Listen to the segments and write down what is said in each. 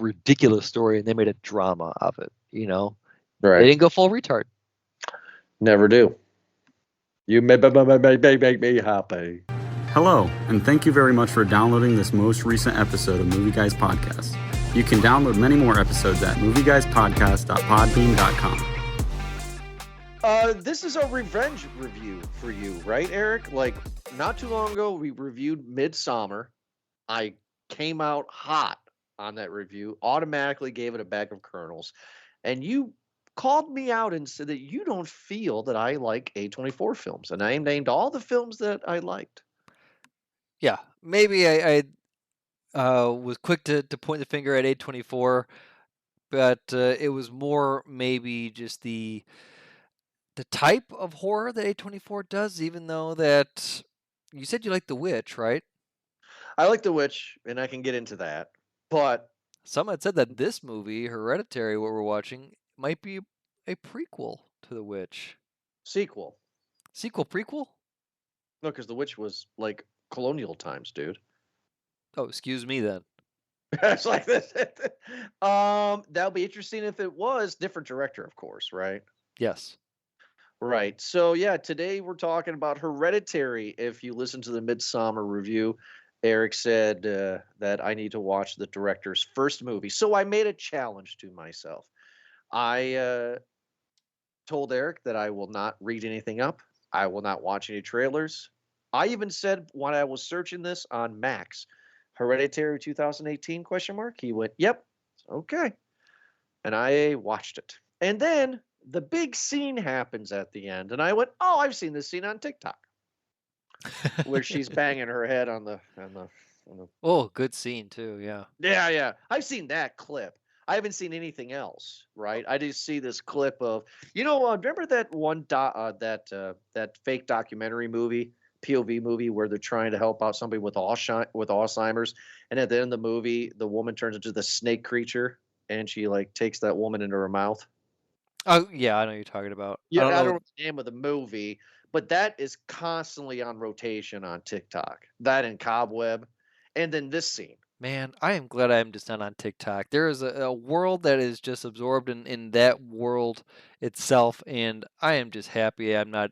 ridiculous story and they made a drama of it. They Right. didn't go full retard. Never do. You make me happy. Hello, and thank you very much for downloading this most recent episode of Movie Guys Podcast. You can download many more episodes at movieguyspodcast.podbean.com. This is a revenge review for you, right, Eric? Like, not too long ago, we reviewed Midsommar. I came out hot on that review, automatically gave it a bag of kernels, and you called me out and said that you don't feel that I like A24 films, and I named all the films that I liked. Yeah, maybe I was quick to point the finger at A24, but it was more maybe just the type of horror that A24 does, even though that you said you like The Witch, right? I like The Witch, and I can get into that, but some had said that this movie, Hereditary, what we're watching, might be a prequel to The Witch. Sequel, prequel? No, because The Witch was like colonial times, dude. Oh, excuse me then. It's like this. That'll be interesting if it was different director, of course, right? Yes. Right. So yeah, today we're talking about Hereditary. If you listen to the Midsommar review, Eric said that I need to watch the director's first movie. So I made a challenge to myself. I told Eric that I will not read anything up. I will not watch any trailers. I even said when I was searching this on Max, Hereditary 2018 question mark. He went, "Yep, okay," and I watched it. And then the big scene happens at the end, and I went, "Oh, I've seen this scene on TikTok, where she's banging her head on the." Oh, good scene too. Yeah. Yeah. I've seen that clip. I haven't seen anything else, right? I just see this clip of, remember that one that fake documentary movie, POV movie, where they're trying to help out somebody with Alzheimer's, and at the end of the movie, the woman turns into the snake creature, and she like takes that woman into her mouth. Oh yeah, I know what you're talking about. Yeah, I I don't don't know the name of the movie, but that is constantly on rotation on TikTok. That and Cobweb, and then this scene. Man, I am glad I'm just not on TikTok. There is a world that is just absorbed in that world itself, and I am just happy I'm not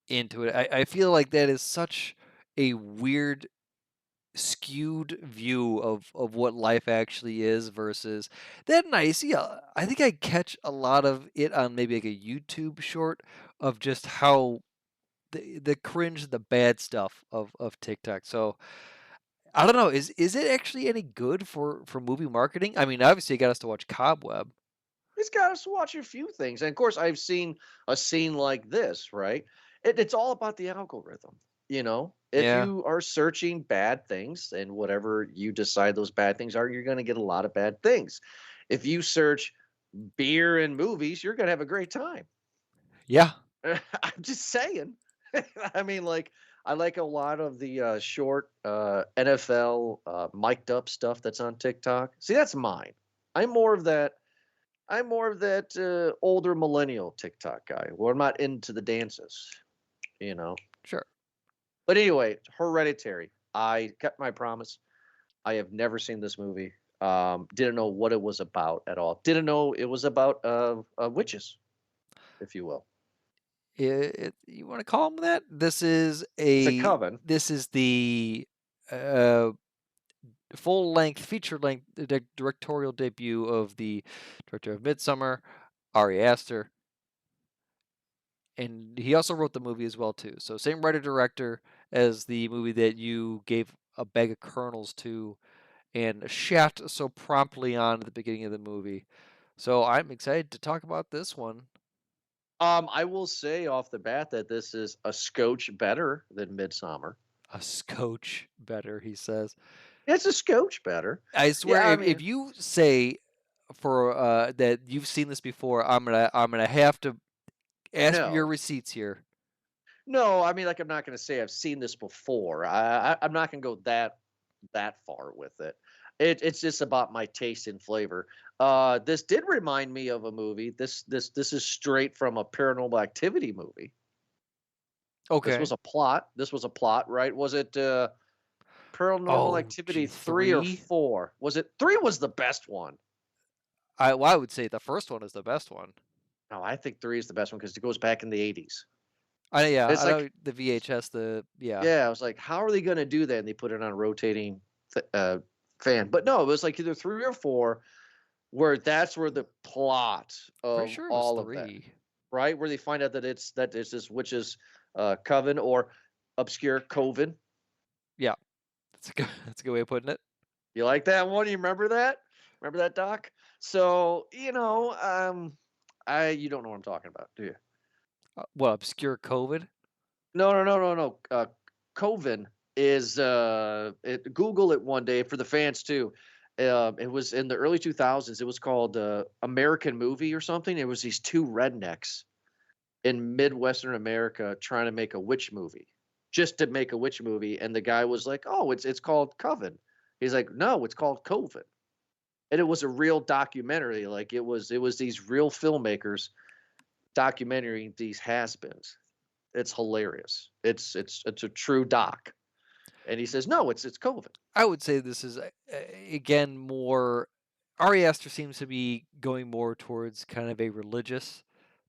into it. I feel like that is such a weird, skewed view of what life actually is versus that. And I see, I think I catch a lot of it on maybe like a YouTube short of just how the cringe, the bad stuff of TikTok. So I don't know. Is it actually any good for movie marketing? I mean, obviously, it got us to watch Cobweb. It's got us to watch a few things, and of course, I've seen a scene like this. Right? It's all about the algorithm. If Yeah, you are searching bad things, and whatever you decide those bad things are, you're going to get a lot of bad things. If you search beer and movies, you're going to have a great time. yeah. I'm just saying. I mean, like, I like a lot of the short NFL mic'd up stuff that's on TikTok. See, that's mine. I'm more of that. I'm more of that older millennial TikTok guy where I'm not into the dances, you know. Sure. But anyway, Hereditary. I kept my promise. I have never seen this movie. Didn't know what it was about at all. Didn't know it was about witches, if you will. You want to call them that? This is It's a coven. the uh, full length, feature length directorial debut of the director of Midsummer, Ari Aster, and he also wrote the movie as well too. So same writer director as the movie that you gave a bag of kernels to and shat so promptly on at the beginning of the movie. So I'm excited to talk about this one. I will say off the bat that this is a scotch better than Midsummer. A scotch better, he says. It's a scotch better. I swear, Yeah, I if mean, you say for that you've seen this before, I'm gonna have to ask for your no. receipts here. No, I mean, like, I'm not going to say I've seen this before. I'm not going to go that far with it. It's just about my taste and flavor. This did remind me of a movie. This is straight from a Paranormal Activity movie. This Okay. was a plot. This was a plot, right? Was it? Paranormal Oh, Activity gee, 3 or 3? 4? Was it 3 was the best one. I would say the first one is the best one. No, I think 3 is the best one because it goes back in the 80s. Yeah, It's I know like the VHS, yeah. yeah, I was like, "How are they gonna do that?" And they put it on a rotating fan. But no, it was like either 3 or 4 where that's where the plot Pretty of sure it was all of that, 3. right? Where they find out that it's this witch's coven or obscure coven. Yeah, that's a good that's a good way of putting it. You like that one? You remember that? Remember that, Doc? So, you don't know what I'm talking about, do you? What, obscure COVID? No, no, no, no, no. Coven is Google it one day for the fans too. It was in the early 2000s. It was called American Movie or something. It was these two rednecks in Midwestern America trying to make a witch movie, just to make a witch movie. And the guy was like, "Oh, it's called Coven." He's like, "No, it's called Coven." And it was a real documentary. Like it was these real filmmakers documenting these has-beens. It's hilarious. It's a true doc. And he says, "No, it's COVID." I would say this is again more. Ari Aster seems to be going more towards kind of a religious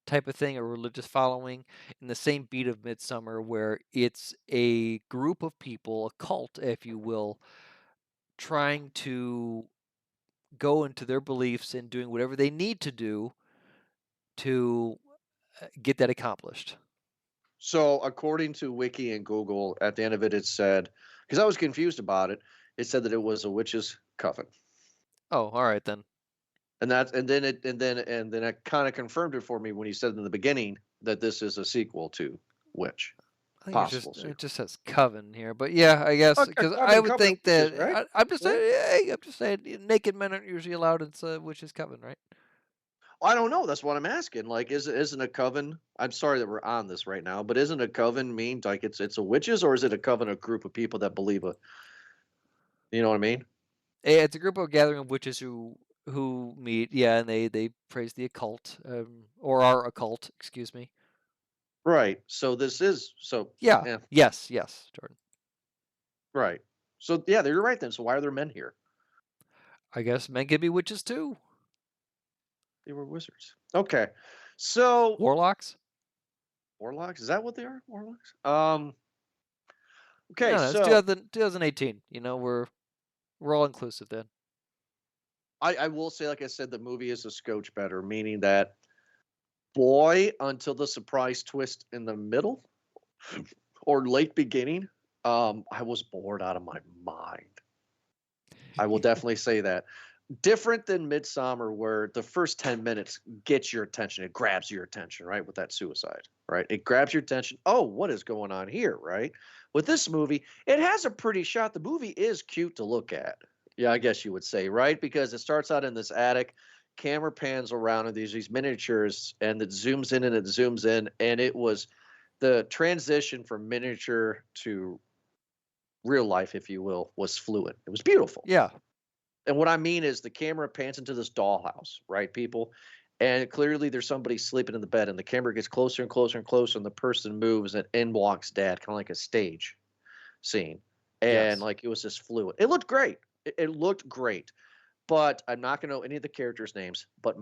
type of thing, a religious following, in the same beat of Midsummer, where it's a group of people, a cult, if you will, trying to go into their beliefs and doing whatever they need to do to get that accomplished. So according to Wiki and Google, at the end of it, it said, because I was confused about it, it said that it was a witch's coven. Oh, all right then. And then it kind of confirmed it for me when he said in the beginning that this is a sequel to Witch. I think Possible it sequel. just says coven here, but yeah, I guess because I Coven, would coven of think witches, that right? I'm just Yeah. saying, hey, I'm just saying, naked men aren't usually allowed in witch's coven, right? I don't know. That's what I'm asking. Like, isn't a coven? I'm sorry that we're on this right now, but isn't a coven mean like it's a witches, or is it a coven, a group of people that believe a? You know what I mean? It's a group of gathering of witches who meet, yeah, and they praise the occult, or our occult, excuse me. Right. So this is so. Yeah. Yeah. Yes, Jordan. Right. So yeah, you're right then. So why are there men here? I guess men can be witches too. They were wizards. Okay. So Warlocks? warlocks, is that what they are? Warlocks? Okay, No, it's so 2018. We're all inclusive then. I will say, like I said, the movie is a scotch better, meaning that boy, until the surprise twist in the middle or late beginning, I was bored out of my mind. I will definitely say that. Different than Midsummer, where the first 10 minutes gets your attention. It grabs your attention, right? With that suicide, right? It grabs your attention. Oh, what is going on here, right? With this movie, it has a pretty shot. The movie is cute to look at. Yeah, I guess you would say, right? Because it starts out in this attic, camera pans around, and these miniatures, and it zooms in and it zooms in. And it was the transition from miniature to real life, if you will, was fluid. It was beautiful. Yeah. And what I mean is the camera pans into this dollhouse, right, people? And clearly there's somebody sleeping in the bed, and the camera gets closer and closer and closer, and the person moves, and in walks dad, kind of like a stage scene. And Yes. like it was just fluid. It looked great. It looked great. But I'm not going to know any of the characters' names. But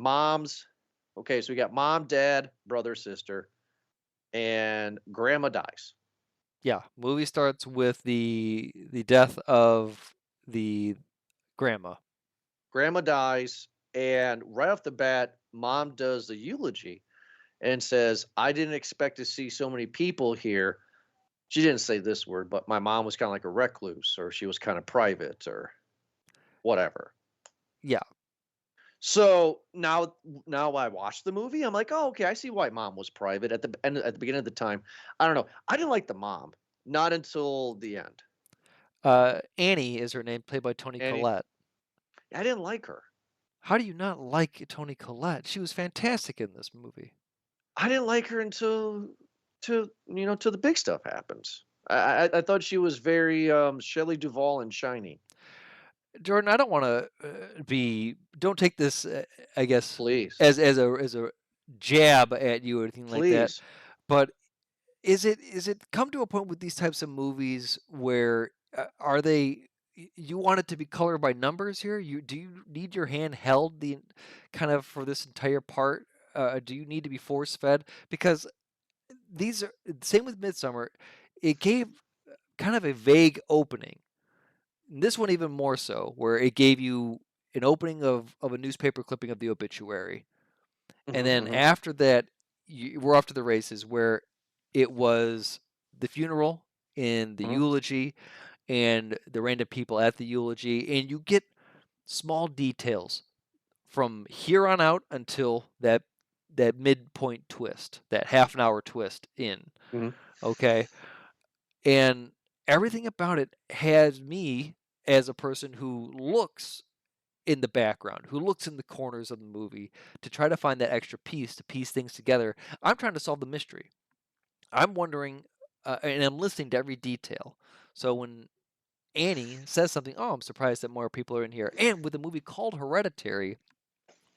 okay, so we got mom, dad, brother, sister, and grandma dies. Yeah. Movie starts with the death of the grandma. Grandma dies, and right off the bat, mom does the eulogy and says, "I didn't expect to see so many people here." She didn't say this word, but my mom was kind of like a recluse, or she was kind of private, or whatever. Yeah. So now I watch the movie. I'm like, oh, okay, I see why mom was private at the end. At the beginning of the time, I don't know. I didn't like the mom, not until the end. Annie is her name, played by Toni And Collette. I didn't like her. How do you not like Toni Collette? She was fantastic in this movie. I didn't like her until till the big stuff happens. I thought she was very Shelley Duvall in Shining. Jordan, I don't want to don't take this, I guess, Please, as a jab at you or anything like that. please. But is it come to a point with these types of movies where Are they? You want it to be color by numbers here? Do you need your hand held kind of for this entire part? Do you need to be force fed? Because these are same with Midsummer. It gave kind of a vague opening. This one even more so, where it gave you an opening of a newspaper clipping of the obituary, and Mhm, then mhm, after that, we're off to the races, where it was the funeral and the mhm, eulogy and the random people at the eulogy, and you get small details from here on out until that midpoint twist, that half an hour twist in. mhm. Okay, and everything about it has me as a person who looks in the background, who looks in the corners of the movie to try to find that extra piece to piece things together. I'm trying to solve the mystery. I'm wondering, and I'm listening to every detail. So when Annie says something, oh, I'm surprised that more people are in here. And with a movie called Hereditary,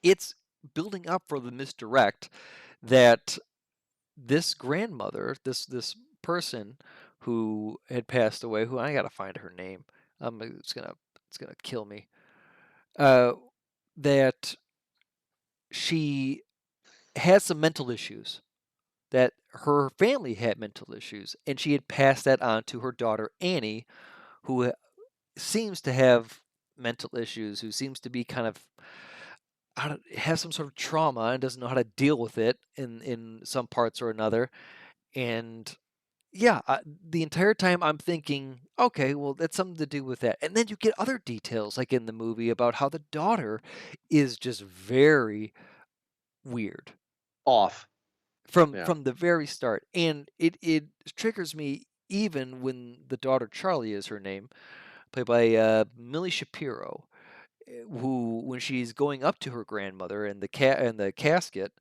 it's building up for the misdirect that this grandmother, this person who had passed away, who I gotta find her name. It's gonna kill me. Uh, that she had some mental issues. That her family had mental issues, and she had passed that on to her daughter Annie, who seems to have mental issues, who seems to be kind of has some sort of trauma and doesn't know how to deal with it in some parts or another. And yeah, the entire time I'm thinking, okay, well, that's something to do with that. And then you get other details, like in the movie, about how the daughter is just very weird Off. from Yeah. from the very start, and it triggers me even when the daughter Charlie is her name, played by Millie Shapiro, who when she's going up to her grandmother and the casket,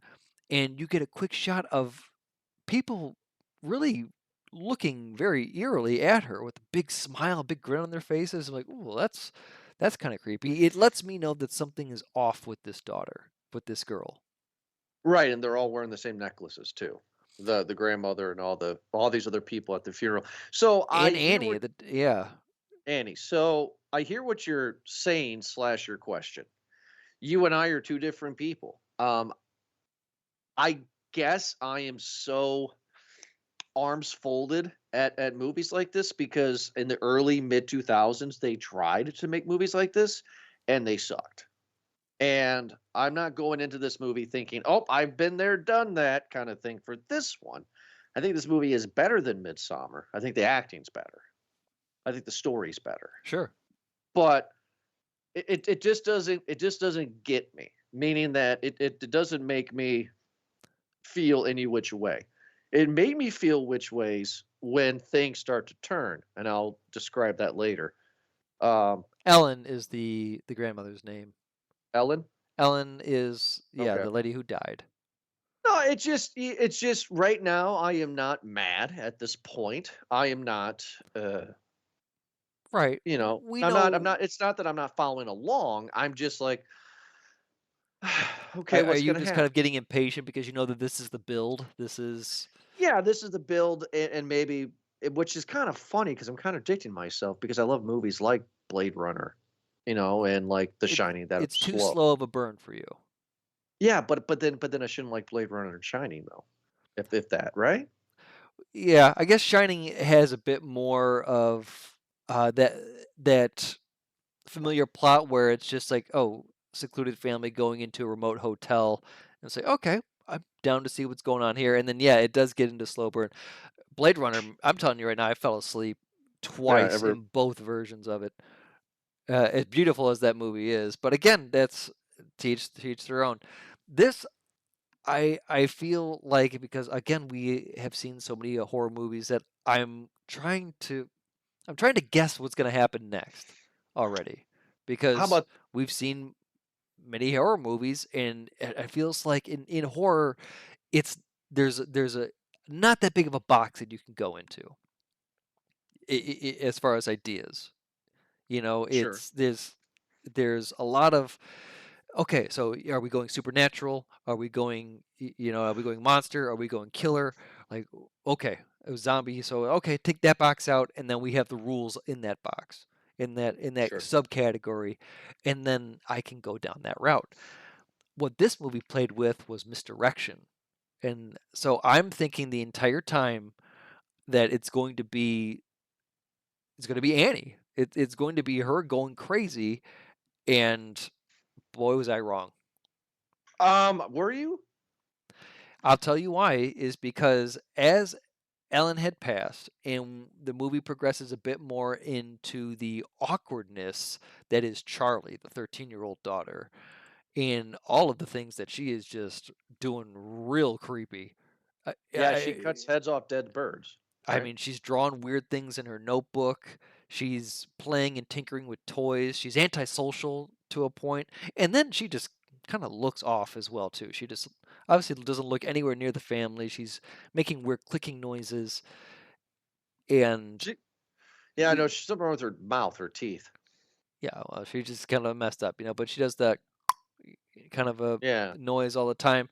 and you get a quick shot of people really looking very eerily at her with a big smile, a big grin on their faces. I'm like, "Ooh, that's kind of creepy." It lets me know that something is off with this daughter, with this girl, Right, and they're all wearing the same necklaces too. The grandmother and all these other people at the funeral. So I and hear Annie. what Yeah, Annie. So I hear what you're saying slash your question. You and I are two different people. I guess I am so arms folded at movies like this because in the early mid 2000s they tried to make movies like this and they sucked. And I'm not going into this movie thinking, "Oh, I've been there, done that," kind of thing for this one. I think this movie is better than Midsummer. I think the acting's better. I think the story's better. sure, But it just doesn't get me. Meaning that it doesn't make me feel any which way. It made me feel which ways when things start to turn, and I'll describe that later. Um, Ellen is the grandmother's name. Ellen? Ellen is, yeah, Okay. the lady who died. No, it's just right now I am not mad at this point. I am not Right. We know. I'm not it's not that I'm not following along. I'm just like okay, Are what's you going to just kind happen? of getting impatient because you know that this is the build? This is Yeah, this is the build and maybe which is kind of funny because I'm contradicting myself because I love movies like Blade Runner, and like The it's Shining that are it's too slow. slow of a burn for you. Yeah, but then I shouldn't like Blade Runner and Shining though. If that, right? Yeah, I guess Shining has a bit more of that that familiar plot where it's just like, oh, secluded family going into a remote hotel and say, okay, I'm down to see what's going on here. And then yeah, it does get into slow burn. Blade Runner, I'm telling you right now, I fell asleep Yeah, twice ever in both versions of it. As beautiful as that movie is, but again, that's teach their own. This I feel like because again we have seen so many horror movies that I'm trying to guess what's going to happen next already how because about we've seen many horror movies and it feels like in horror it's there's a not that big of a box that you can go into as far as ideas. sure. It's there's a lot of okay, so are we going supernatural? Are we going are we going monster? Are we going killer? Like okay, It was zombie. So okay, take that box out, and then we have the rules in that box, in that Sure. subcategory, and then I can go down that route. What this movie played with was misdirection, and so I'm thinking the entire time that it's going to be Annie. It's going to be her going crazy, and boy was I wrong. Were you? I'll tell you why is because as Ellen had passed, and the movie progresses a bit more into the awkwardness that is Charlie, the 13-year-old daughter, and all of the things that she is just doing real creepy. I, Yeah, she I, cuts heads off dead birds, I right? mean, she's drawn weird things in her notebook. She's playing and tinkering with toys. She's antisocial to a point, and then she just kind of looks off as well too. She just obviously doesn't look anywhere near the family. She's making weird clicking noises, and She, yeah, no, we she's something wrong with her mouth, her teeth. yeah, well, she just kind of messed up, but she does that kind of a Yeah. noise all the time,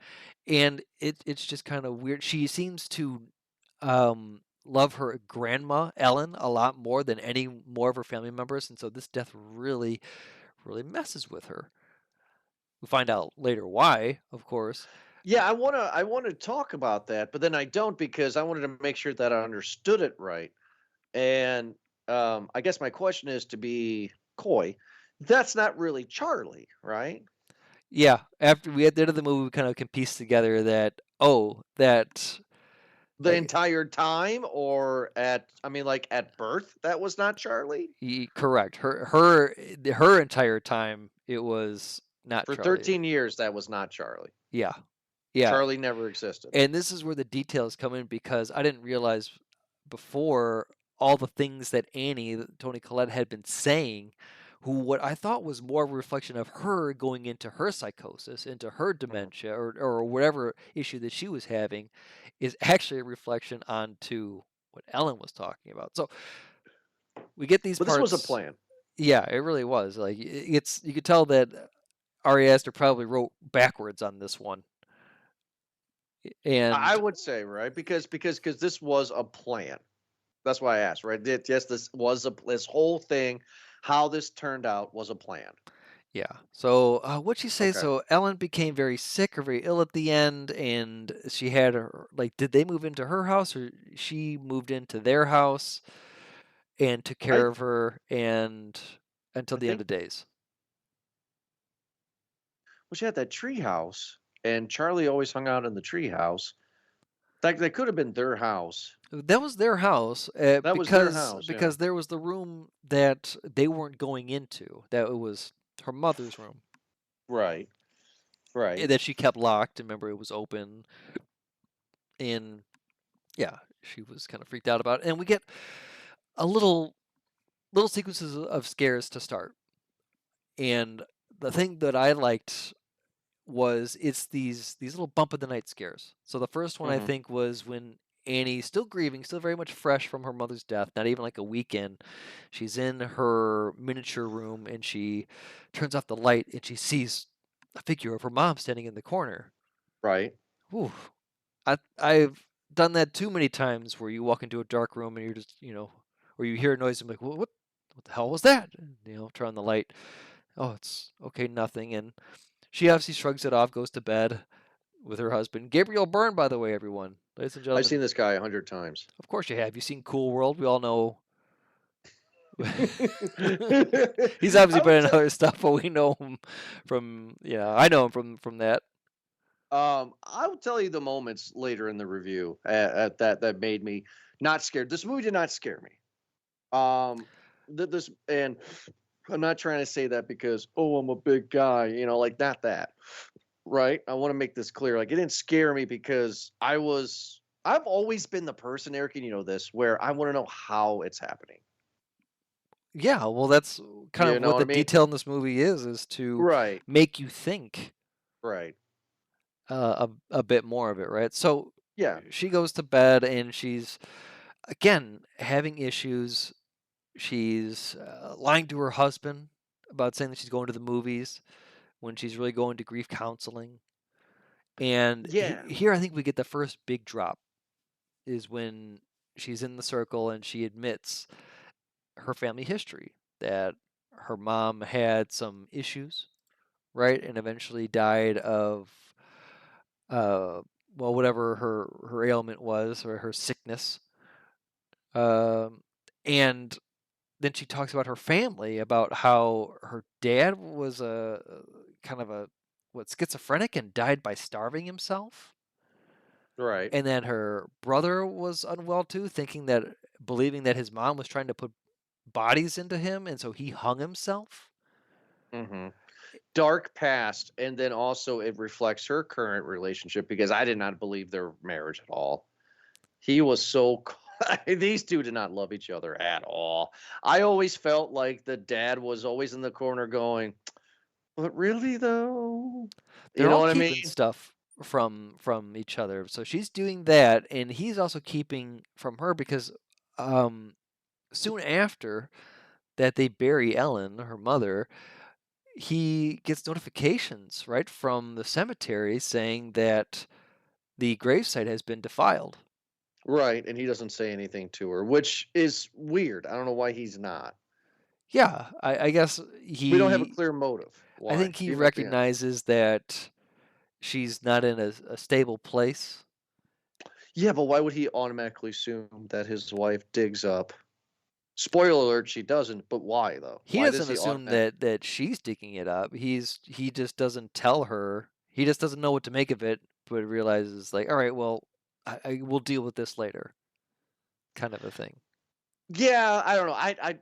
and it's just kind of weird. She seems to love her grandma Ellen a lot more than any more of her family members, and so this death really, really messes with her. We find out later why, of course. Yeah, I wanna talk about that, but then I don't because I wanted to make sure that I understood it right. And I guess my question is to be coy. That's not really Charlie, right? Yeah, after we at the end of the movie, we kind of can piece together that that The uh, entire time, or I mean, like at birth, that was not Charlie? correct her entire time it was not For Charlie. 13 years, that was not Charlie. Yeah, yeah. Charlie never existed. And this is where the details come in because I didn't realize before all the things that Tony Collette, had been saying, who what I thought was more of a reflection of her going into her psychosis, into her Mhm. dementia, or whatever issue that she was having, is actually a reflection onto what Ellen was talking about. So we get these But this was a parts. plan. Yeah, it really was. Like it's you could tell that Ari Aster probably wrote backwards on this one, I and would say, right? Because this was a plan. That's why I asked, right? Yes, this whole thing, how this turned out was a plan. yeah. So what'd she say? Okay. So Ellen became very sick or very ill at the end, and she had her like. Did they move into her house, or she moved into their house and took I care of her and until I the end think of days? well, she had that tree house, and Charlie always hung out in the tree house. That could have been their house. That was their house That was their because house, yeah. there was the room that they weren't going into. That it was her mother's room Right. Right. that she kept locked. Remember, it was open, and yeah, she was kind of freaked out about it. And we get a little sequences of scares to start. And the thing that I liked was it's these little bump of the night scares. So the first one I Mhm. think was when Annie, still grieving, still very much fresh from her mother's death, not even like a weekend. She's in her miniature room and she turns off the light and she sees a figure of her mom standing in the corner. Right. Whew. I've done that too many times where you walk into a dark room and you're just, or you hear a noise and like, what the hell was that? And, turn on the light. Oh, it's okay, nothing. And she obviously shrugs it off, goes to bed with her husband. Gabriel Byrne, by the way, everyone. Ladies and I've gentlemen. seen this guy 100 times. Of course you have. You seen Cool World? We all know. He's obviously I been would in other stuff, but we know him from, I know him from that. I will tell you the moments later in the review at that made me not scared. This movie did not scare me. This and I'm not trying to say that because I'm a big guy, like not that. Right? I want to make this clear. Like it didn't scare me because I've always been the person, Eric, and you know this, where I want to know how it's happening. Yeah, well, that's kind You of know what what the I mean? detail in this movie is to Right. make you think Right. a bit more of it, right? So Yeah. she goes to bed and she's again having issues. She's lying to her husband about saying that she's going to the movies when she's really going to grief counseling. And Yeah. here I think we get the first big drop is when she's in the circle and she admits her family history, that her mom had some issues, right, and eventually died of uh, well, whatever her ailment was or her sickness. And then she talks about her family, about how her dad was a kind of a schizophrenic and died by starving himself, Right. and then her brother was unwell too, believing that his mom was trying to put bodies into him, and so he hung himself. Hmm. Dark past, and then also it reflects her current relationship because I did not believe their marriage at all. He was so these two did not love each other at all. I always felt like the dad was always in the corner going, "But really though?" You They're know all what I keeping mean? stuff from each other. So she's doing that, and he's also keeping from her because um, soon after that they bury Ellen, her mother, he gets notifications right from the cemetery saying that the gravesite has been defiled. Right, and he doesn't say anything to her, which is weird. I don't know why he's not. Yeah, I guess We don't have a he. clear motive. I Why? think he Even at the end. recognizes that she's not in a stable place. Yeah, but why would he automatically assume that his wife digs up? Spoiler alert, she doesn't, but why though? He Why does doesn't he assume automatically? that she's digging it up. He just doesn't tell her. He just doesn't know what to make of it, but realizes like, all right, well, I will deal with this later, kind of a thing. Yeah, I don't know.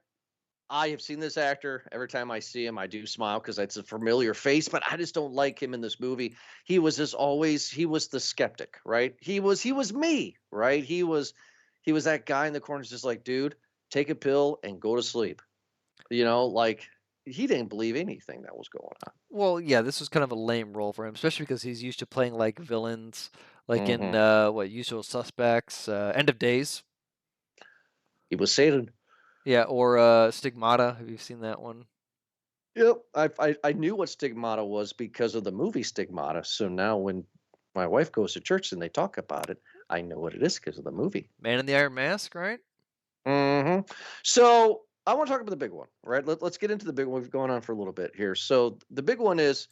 I have seen this actor. Every time I see him, I do smile because it's a familiar face, but I just don't like him in this movie. He was just always he was the skeptic, right? He was me, right? He was that guy in the corner, just like, dude, take a pill and go to sleep. Like he didn't believe anything that was going Well, yeah, this was kind of a lame role for him, especially because he's used to playing like villains, like on. in what Usual Suspects, End of Days, He was Satan. yeah, or Stigmata. Have you seen that one? Yep. I knew what stigmata was because of the movie Stigmata. So now when my wife goes to church and they talk about it, I know what it is because of the movie. Man in the Iron Mask, right? Hmm. So I want to talk about the big one, right? Let's get into the big one. We've gone on for a little bit here. So the big one is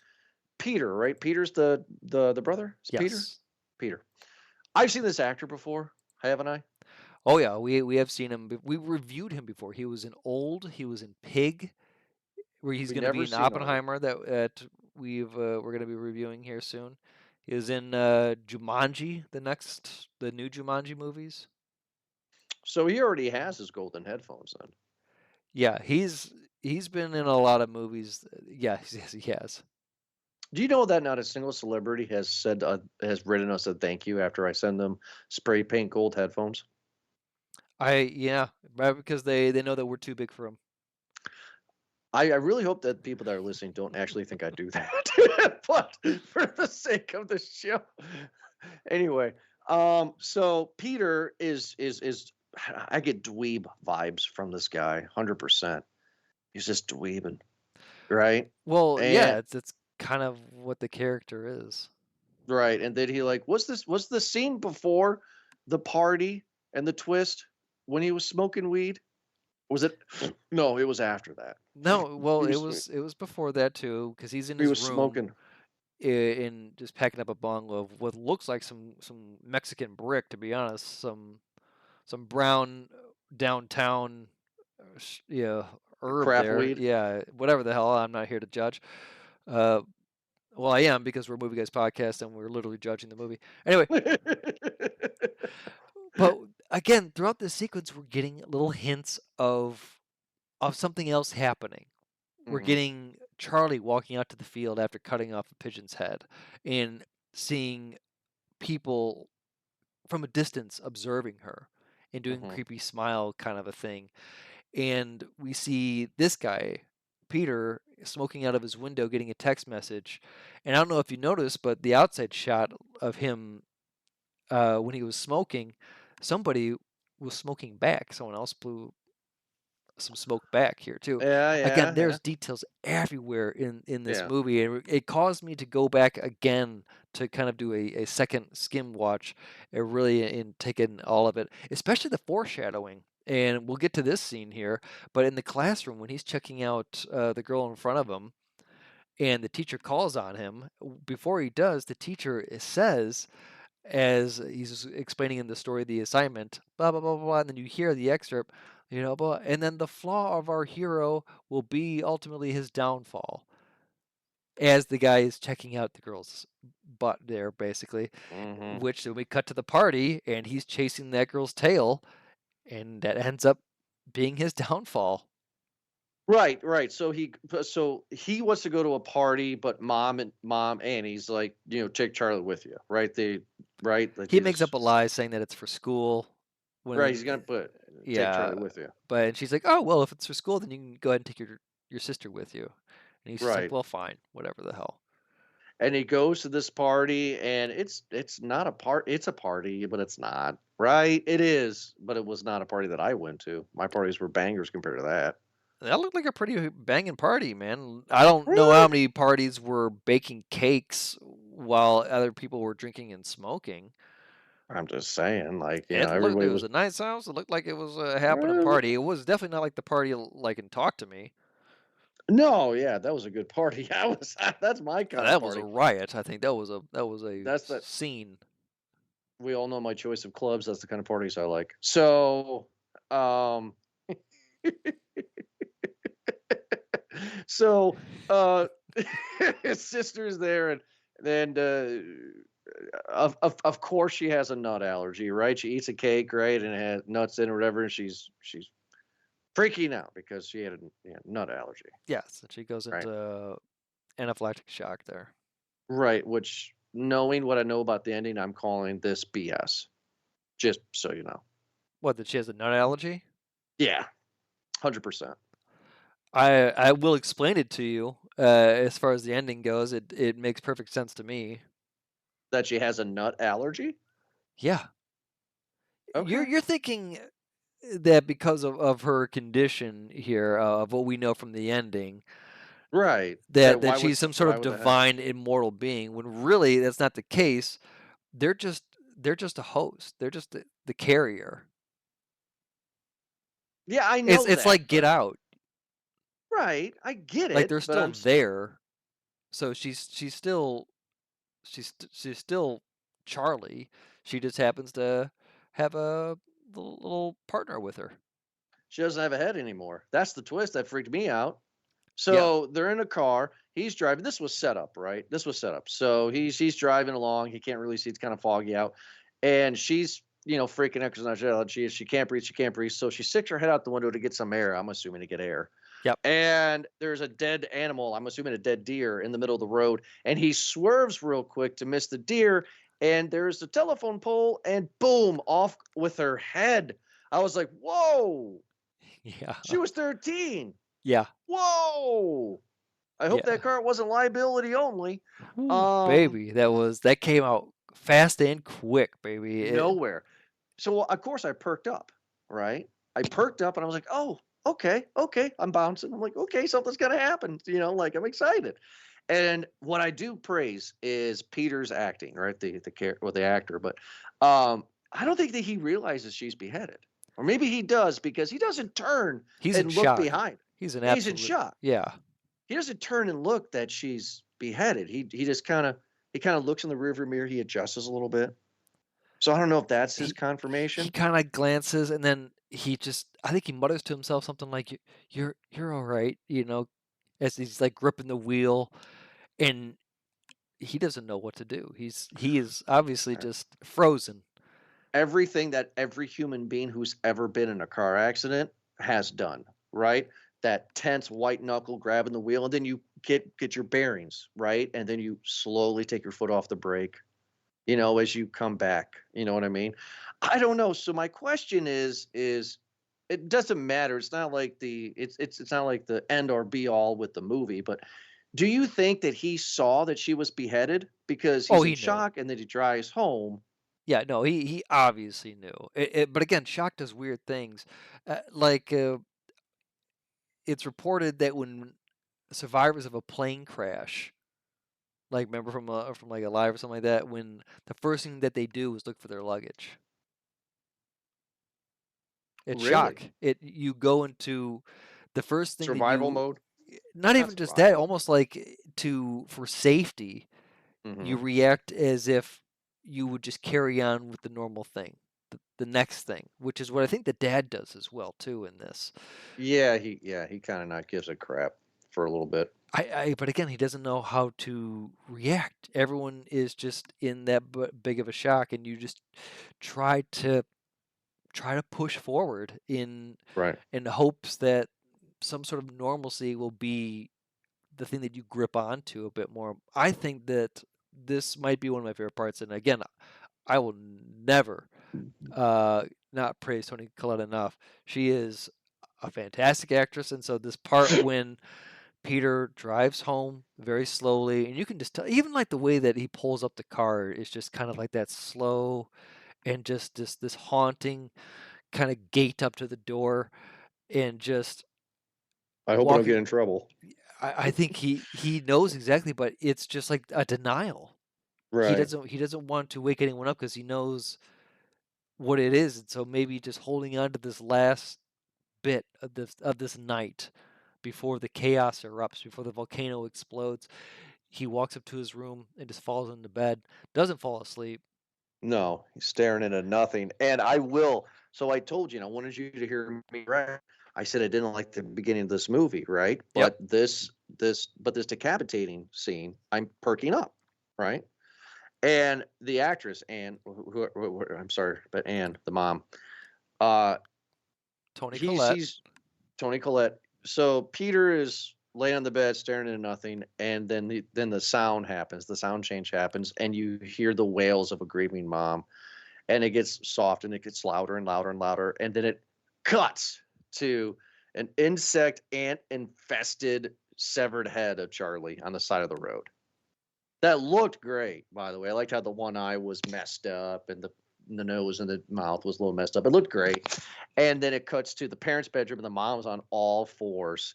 Peter, right? Peter's the brother. Is it Peter? Yes. Peter. I've seen this actor before, haven't I? Oh yeah, we have seen him. We reviewed him before. He was in Old. He was in Pig, where he's We going to never be in seen old. Oppenheimer that we're going to be reviewing here soon. He was in Jumanji, the new Jumanji movies. So he already has his golden headphones then. Yeah, he's been in a lot of movies. Yeah, yes, he has. Do you know that not a single celebrity has written us a thank you after I send them spray paint gold headphones? Yeah, right, because they know that we're too big for him. I really hope that people that are listening don't actually think I do that, but for the sake of the show, anyway. So Peter is I get dweeb vibes from this guy, 100%. He's just dweebing, right? Well, And yeah, it's kind of what the character is. right, and then he like, was the scene before the party and the twist when he was smoking weed? Was it? No, it was after that. No, well, He it was was it was before that too, because he's in he his was room smoking. in just packing up a bong of what looks like some Mexican brick, to be honest, some brown downtown, yeah, herb Crap there. weed. Yeah, whatever the hell. I'm not here to judge. Uh, well, I am because we're a movie guys podcast and we're literally judging the movie. Anyway, but again, throughout this sequence, we're getting little hints of something else happening. We're Hmm. getting Charlie walking out to the field after cutting off a pigeon's head and seeing people from a distance observing her and doing a Hmm. creepy smile kind of a thing. And we see this guy, Peter, smoking out of his window getting a text message. And I don't know if you noticed, but the outside shot of him when he was smoking, somebody was smoking back. Someone else blew some smoke back here too. Yeah, Again, yeah, yeah, there's details everywhere in this yeah. movie, and it caused me to go back again to kind of do a second skim watch, and really in taking all of it, especially the foreshadowing. And we'll get to this scene here, but in the classroom when he's checking out the girl in front of him, and the teacher calls on him. Before he does, the teacher says, as he's explaining in the story the assignment, blah blah blah blah, blah, and then you hear the excerpt, blah, and then the flaw of our hero will be ultimately his downfall. As the guy is checking out the girl's butt there, basically, Hmm. which then we cut to the party, and he's chasing that girl's tail, and that ends up being his downfall. Right, right. So he wants to go to a party, but mom Annie's like, take Charlie with you, right? Right, like He makes up he's a lie saying that it's for school. right. He's When gonna put take Yeah, Charlie with you, but she's like, "Oh, well, if it's for school, then you can go ahead and take your sister with you." And he's just like, right? "Well, fine, whatever the hell." And he goes to this party, and it's not a part. It's a party, but it's not. Right? It is, but it was not a party that I went to. My parties were bangers compared to that. That looked like a pretty banging party, man. I don't know how Really? many parties were baking cakes while other people were drinking and smoking. I'm just saying, like, It looked everybody it was was. a nice house. It looked like it was a happening "Eh, party. It was definitely not like the party like in Talk to Me. No, yeah, that was a good party. That's my kind of That was a party. riot. I think that was a That's the scene. we all know my choice of clubs. That's the kind of parties I like. So, um, so, uh, his sister's there, and of course she has a nut allergy, right? She eats a cake, right, and it has nuts in it or whatever, and she's freaking out because she had a nut allergy, Yes, and she goes right? into anaphylactic shock there. Right. Which, knowing what I know about the ending, I'm calling this BS. Just so you know. What, that she has a nut allergy? Yeah, 100%. I will explain it to you. As far as the ending goes, it makes perfect sense to me. That she has a nut allergy? Yeah, you're Okay. you're thinking that because of her condition here, of what we know from the ending, Right. that That that why she's would some sort why of would that happen? divine immortal being, when really that's not the case. They're just they're just a host. They're just the carrier. Yeah, I It's know it's that, like Get but Out. right, I get Like it, they're but still there. So she's still Charlie. She just happens to have a little partner with her. she doesn't have a head anymore. That's the twist that freaked me out. Yeah. So they're in a car. He's driving. This was set up, right? This was set up. So he's driving along. He can't really see. It's kind of foggy out, and she's freaking out because she can't breathe. She can't breathe. So she sticks her head out the window to get some air. I'm assuming to get air. Yep. And there's a dead animal. I'm assuming a dead deer in the middle of the road. And he swerves real quick to miss the deer. And there's the telephone pole, and boom, off with her head. I was like, whoa, Yeah. she was 13. Yeah. Whoa. I hope Yeah. that car wasn't liability only. Ooh, Um, baby, that came out fast and quick, baby. nowhere. So of course I perked up, right? I perked up and I was like, "Oh, okay, okay." I'm bouncing. I'm like, "Okay, something's gonna happen." Like I'm excited. And what I do praise is Peter's acting, right? The actor, but I don't think that he realizes she's beheaded, or maybe he does because he doesn't turn He's in and look shock. behind. He's an He's in absolute shock. yeah. He doesn't turn and look that she's beheaded. He just kind of looks in the rearview mirror. He adjusts a little bit. So I don't know if that's his He confirmation. kind of glances, and then I think he mutters to himself something like, You're all right," as he's like gripping the wheel, and he doesn't know what to do. He is obviously Right. just frozen. Everything that every human being who's ever been in a car accident has done, right? That tense white knuckle grabbing the wheel, and then you get your bearings, right? And then you slowly take your foot off the brake, as you come back. You know what I mean? I don't know. So my question is it doesn't matter. It's not like it's not like the end or be all with the movie, but do you think that he saw that she was beheaded because Oh, he's in he knew. shock and then he drives home? Yeah, no, he obviously knew. But again, shock does weird things. Like it's reported that when survivors of a plane crash, like remember from like Alive or something like that, when the first thing that they do is look for their luggage. It's shock. Really? You go into the first thing that Survival you, mode? not Not even just that, survival. almost like for safety, you Mhm. react as if you would just carry on with the normal thing, the next thing, which is what I think the dad does as well too in this. Yeah, he kinda not gives a crap for a little bit. But again, he doesn't know how to react. Everyone is just in that big of a shock, and you just try to push forward Right. in hopes that some sort of normalcy will be the thing that you grip onto a bit more. I think that this might be one of my favorite parts, and again, I will never not praise Toni Collette enough. She is a fantastic actress, and so this part when Peter drives home very slowly, and you can just tell, even like the way that he pulls up the car is just kind of like that slow and just this haunting kind of gate up to the door, and just I hope I don't get walking. in trouble. I think he knows exactly, but it's just like a denial. Right. He doesn't want to wake anyone up because he knows what it is, and so maybe just holding on to this last bit of this night before the chaos erupts, before the volcano explodes. He walks up to his room and just falls into bed. Doesn't fall asleep. No, he's staring into nothing. And I will. So I told you, and I wanted you to hear me right. I said I didn't like the beginning of this movie, right? Yep. But this decapitating scene, I'm perking up, right? And the actress, Anne, I'm sorry, but Anne, the mom, uh, Toni Collette. he's Toni Collette. So Peter is laying on the bed staring into nothing, and then the sound happens. The sound change happens, and you hear the wails of a grieving mom, and it gets soft and it gets louder and louder and louder, and then it cuts to an insect ant infested severed head of Charlie on the side of the road. That looked great, by the way. I liked how the one eye was messed up and the nose and the mouth was a little messed up. It looked great. And then it cuts to the parents' bedroom and the mom's on all fours,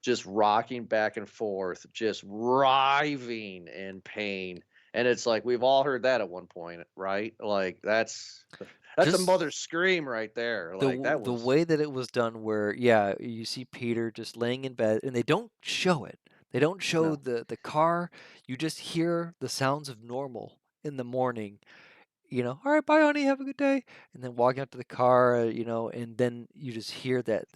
just rocking back and forth, just writhing in pain. And it's like we've all heard that at one point, right? Like that's a Just mother's scream right there. Like that the was way that it was done, where yeah, you see Peter just laying in bed, and they don't show it. They don't show no. the car. You just hear the sounds of normal in the morning. All right, bye, honey, have a good day, and then walking out to the car, and then you just hear that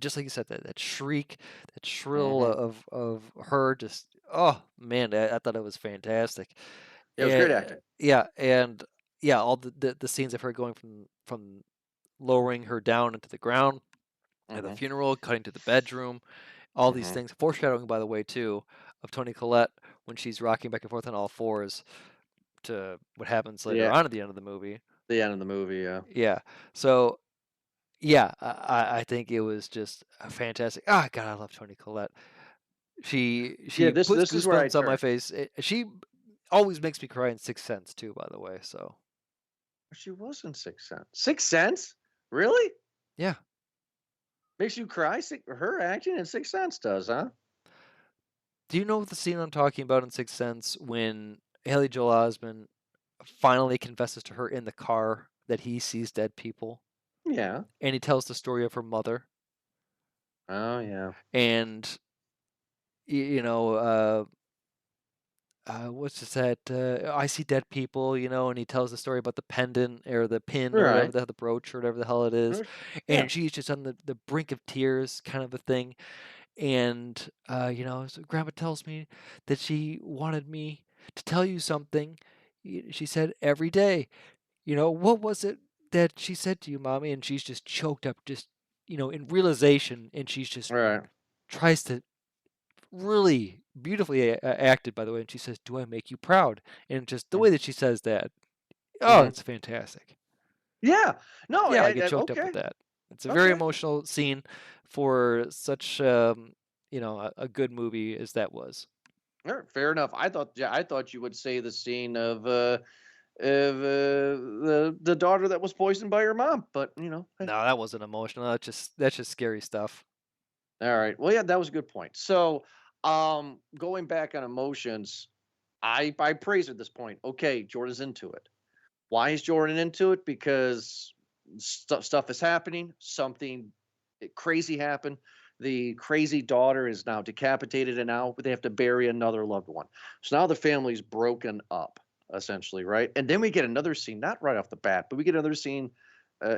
just like you said, that shriek, that shrill Hmm. of her. Just oh man, I thought it was fantastic. It was great acting. Yeah, and yeah, all the scenes of her going from lowering her down into the ground at the Hmm. funeral, cutting to the bedroom, all these Hmm. things. Foreshadowing, by the way, too, of Toni Collette when she's rocking back and forth on all fours to what happens later Yeah, on at the end of the movie. the end of the movie. Yeah. Yeah. So yeah, I think it was just a fantastic. Ah, God, I love Toni Collette. Yeah. She puts This is where I goosebumps on my turn. face. She always makes me cry in Sixth Sense too, by the way. So She was in Sixth Sense. Sixth Sense? Really? yeah. Makes you cry? Her acting in Sixth Sense does, huh? Do you know the scene I'm talking about in Sixth Sense when Haley Joel Osment finally confesses to her in the car that he sees dead people, Yeah. and he tells the story of her mother, Oh yeah. and what's just that? I see dead people, and he tells the story about the pendant or the pin or whatever Right. the brooch or whatever the hell it is, Yeah. and she's just on the brink of tears, kind of a thing. And so Grandma tells me that she wanted me to tell you something. She said every day. What was it that she said to you, Mommy? And she's just choked up, just in realization, and she's just Right. tries to really beautifully acted, by the way. And she says, "Do I make you proud?" And just the way that she says that, oh, Mm-hmm. it's fantastic. Yeah. No. Yeah, I get choked up with Okay. that. It's a very Okay. emotional scene for such a good movie as that was. All right, fair enough. I thought you would say the scene of the daughter that was poisoned by her mom, but hey, No, that wasn't emotional. That's just scary stuff. All right. Well, yeah, that was a good point. So, going back on emotions, I praise at this point. Okay, Jordan's into it. Why is Jordan into it? Because stuff is happening. Something crazy happened. The crazy daughter is now decapitated, and now they have to bury another loved one. So now the family's broken up, essentially, right? And then we get another scene, not right off the bat, but we get another scene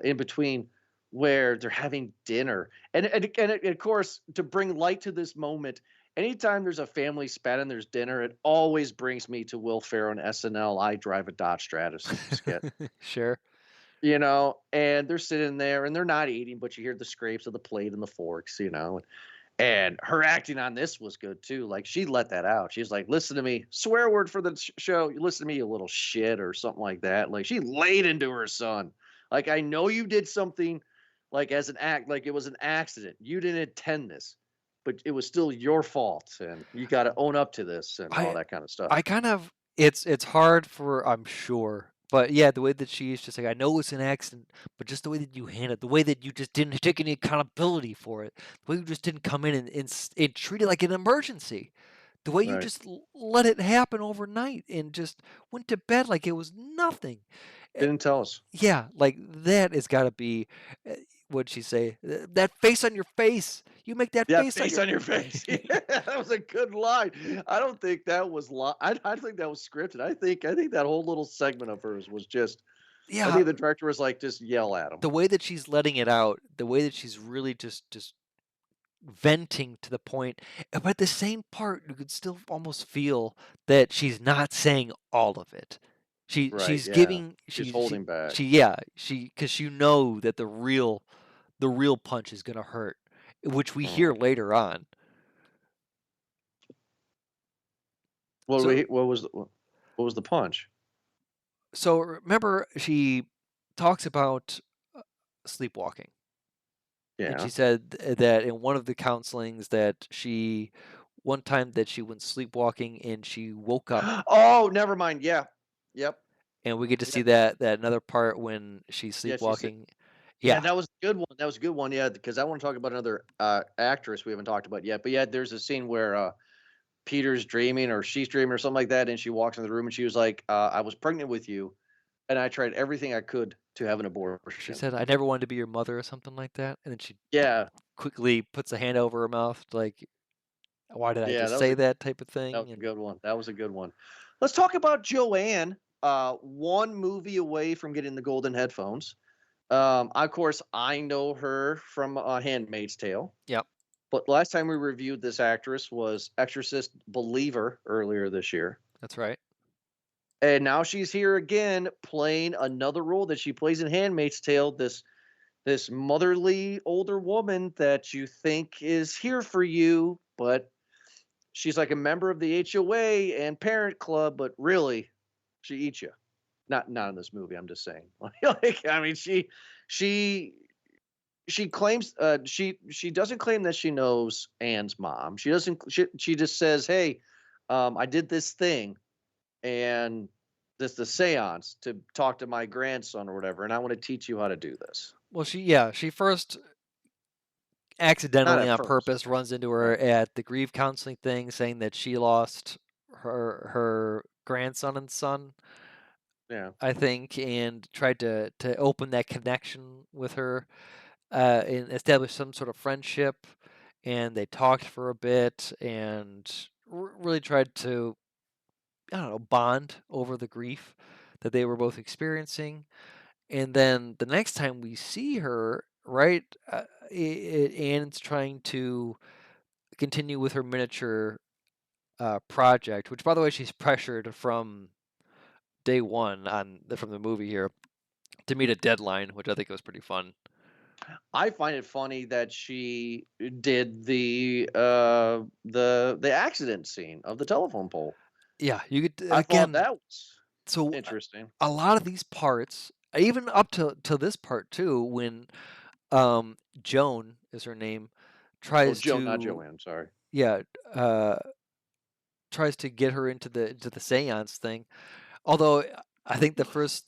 in between where they're having dinner. And of course, to bring light to this moment, anytime there's a family spat and there's dinner, it always brings me to Will Ferrell and SNL. I drive a Dodge Stratus skit. Sure. And they're sitting there and they're not eating, but you hear the scrapes of the plate and the forks. And her acting on this was good too. Like she let that out. She's like, "Listen to me, swear word for the show. You listen to me, you little shit," or something like that. Like she laid into her son. Like, I know you did something, like as an act, like it was an accident. You didn't intend this, but it was still your fault, and you got to own up to this and all I that kind of stuff. I kind of it's hard for I'm sure, but yeah, the way that she's just like I know it's an accident, but just the way that you handled it, the way that you just didn't take any accountability for it, the way you just didn't come in and treat it like an emergency, the way you Right. just let it happen overnight and just went to bed like it was nothing. Eh, Didn't tell us. Yeah, like that has got to be. What'd she say? That face on your face. You make that Yeah, face on face your. on your face. Yeah, that was a good line. I don't think that was I think that was scripted. I think that whole little segment of hers was just. I Yeah, think the director was like, just yell at him. the way that she's letting it out, the way that she's really just venting to the point, but at the same part, you could still almost feel that she's not saying all of it. Right? She's Yeah, giving she's holding back. she because you know that the real punch is gonna hurt, which we hear Mhm. later on. What So we what was the punch? so remember she talks about sleepwalking. And she Yeah. said that in one of the counselings that one time that she went sleepwalking and she woke up, Oh, never mind. Yeah. Yep. and we get to Yeah. see that another part when she's Yeah. She said. sleepwalking. Yeah, Yeah, that was a good one. That was a good one. Yeah, because I want to talk about another actress we haven't talked about yet. But yeah, there's a scene where Peter's dreaming or she's dreaming or something like that, and she walks in the room and she was like, "I was pregnant with you, and I tried everything I could to have an she abortion." said, "I never wanted to be your mother" or something like that, and then she Yeah. quickly puts a hand over her mouth, like, "Why did I Yeah, just that was say a that?" type of that thing. was a And good one. That was a good one. Let's talk about Joanne. One movie away from getting the golden headphones. Of course, I know her from *Handmaid's Tale*, yep, but last time we reviewed this actress was *Exorcist Believer* earlier this year, that's right. and now she's here again playing another role that she plays in *Handmaid's Tale*. This motherly older woman that you think is here for you, but she's like a member of the HOA and parent club, but really, she eats you. Not in this movie. I'm just saying. Like, I mean, she she claims she doesn't claim that she knows Anne's mom. She doesn't. She just says, "Hey, I did this thing, and this the séance to talk to my grandson or whatever, and I want to teach you how to do this." Well, she first Not accidentally at on first, purpose runs into right? her at the grief counseling thing, saying that she lost her grandson and son, Yeah. I think, and tried to open that connection with her, and establish some sort of friendship. And they talked for a bit and really tried to, I don't know, bond over the grief that they were both experiencing. And then the next time we see her, right, Anne's trying to continue with her miniature project, which, by the way, she's pressured from day one from the movie here to meet a deadline, which I think was pretty fun. I find it funny that she did the accident scene of the telephone pole. Yeah, you could I thought again. that was So interesting. a lot of these parts, even up to this part too, when Joan is her name, Oh, tries Joe, not to Joanne. Sorry. yeah uh tries to get her into the seance thing. Although I think the first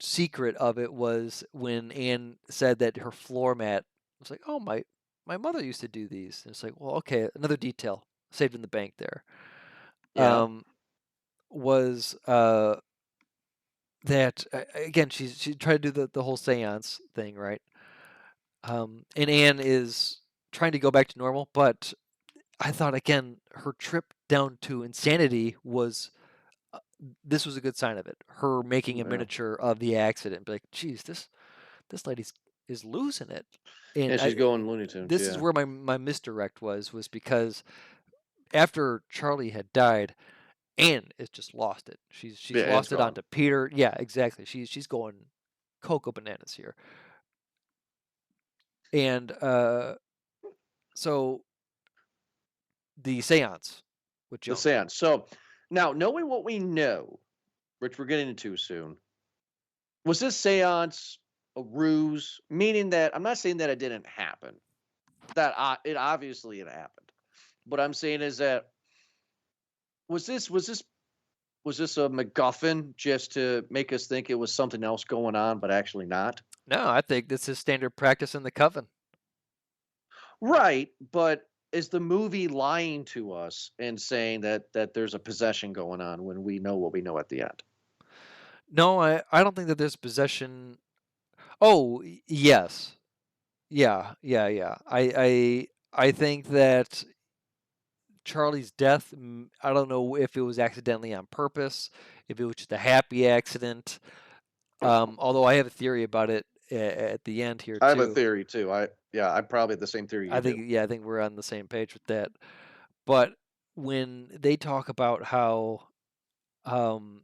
secret of it was when Anne said that her floor mat was like, oh, my mother used to do these. And it's like, well, okay, another detail saved in the bank there. Yeah. Was that again? She tried to do the whole seance thing, right? And Anne is trying to go back to normal, but I thought again her trip down to insanity was this was a good sign of it. Her making a Yeah. miniature of the accident, be like, geez, this lady's is losing it. Yeah, And she's going Looney Tunes. this is Yeah. where my misdirect was because after Charlie had died, Anne has just lost it. Yeah, She's Anne's lost it gone. onto Peter. Yeah, exactly. She's going cocoa bananas here. And so the seance with The Joan. seance. So now, knowing what we know, which we're getting into soon, was this seance a ruse? Meaning that I'm not saying that it didn't happen. That it obviously it happened. What I'm saying is that was this a MacGuffin just to make us think it was something else going on, but actually not? No, I think this is standard practice in the coven. Right, but is the movie lying to us and saying that there's a possession going on when we know what we know at the end? No, I don't think that there's possession. Oh, yes. Yeah, yeah, yeah. I think that Charlie's death, I don't know if it was accidentally on purpose, if it was just a happy accident. Although I have a theory about it at the end here I have a too. theory too. I'm probably the same theory you do. I think we're on the same page with that. But when they talk about how, um,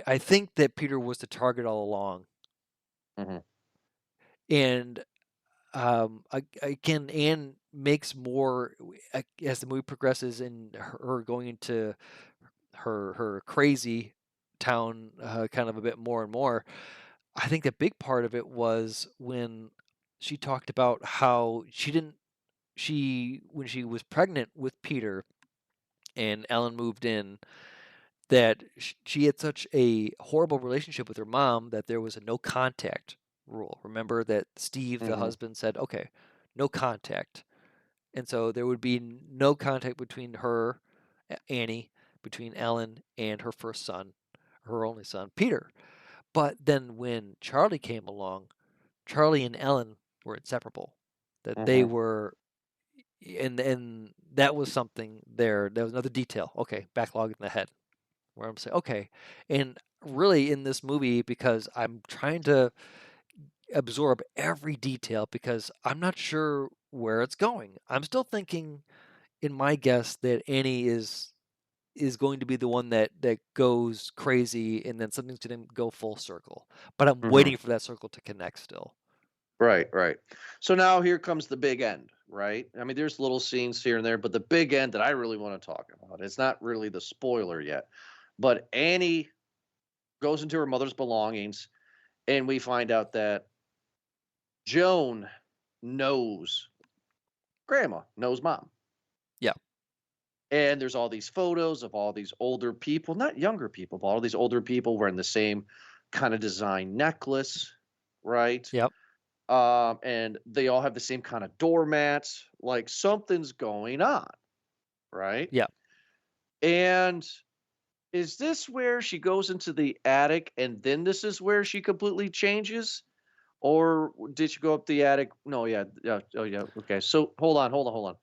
I think that Peter was the target all along, Mhm. and again, Anne makes more as the movie progresses and her going into her crazy town kind of a bit more and more. I think the big part of it was when she talked about how she when she was pregnant with Peter and Ellen moved in, that she had such a horrible relationship with her mom that there was a no contact rule. Remember that Steve, the Mhm. husband, said, okay, no contact. And so there would be no contact between her, Annie, between Ellen and her first son, her only son, Peter. But then when Charlie came along, Charlie and Ellen were inseparable. That they Mhm. were, and that was something there. That was another detail. Okay, backlog in the head where I'm saying, okay, and really in this movie because I'm trying to absorb every detail because I'm not sure where it's going. I'm still thinking in my guess that Annie is going to be the one that goes crazy and then something's going to go full circle. But I'm Mhm. waiting for that circle to connect still. Right, right. So now here comes the big end, right? I mean, there's little scenes here and there, but the big end that I really want to talk about, it's not really the spoiler yet, but Annie goes into her mother's belongings, and we find out that Joan knows grandma, knows mom. Yeah. And there's all these photos of all these older people, not younger people, but all these older people wearing the same kind of design necklace, right? Yep. And they all have the same kind of doormats. Like something's going on, right? Yeah. And is this where she goes into the attic and then this is where she completely changes? Or did she go up the attic? No, yeah, yeah, oh yeah. Okay, so hold on.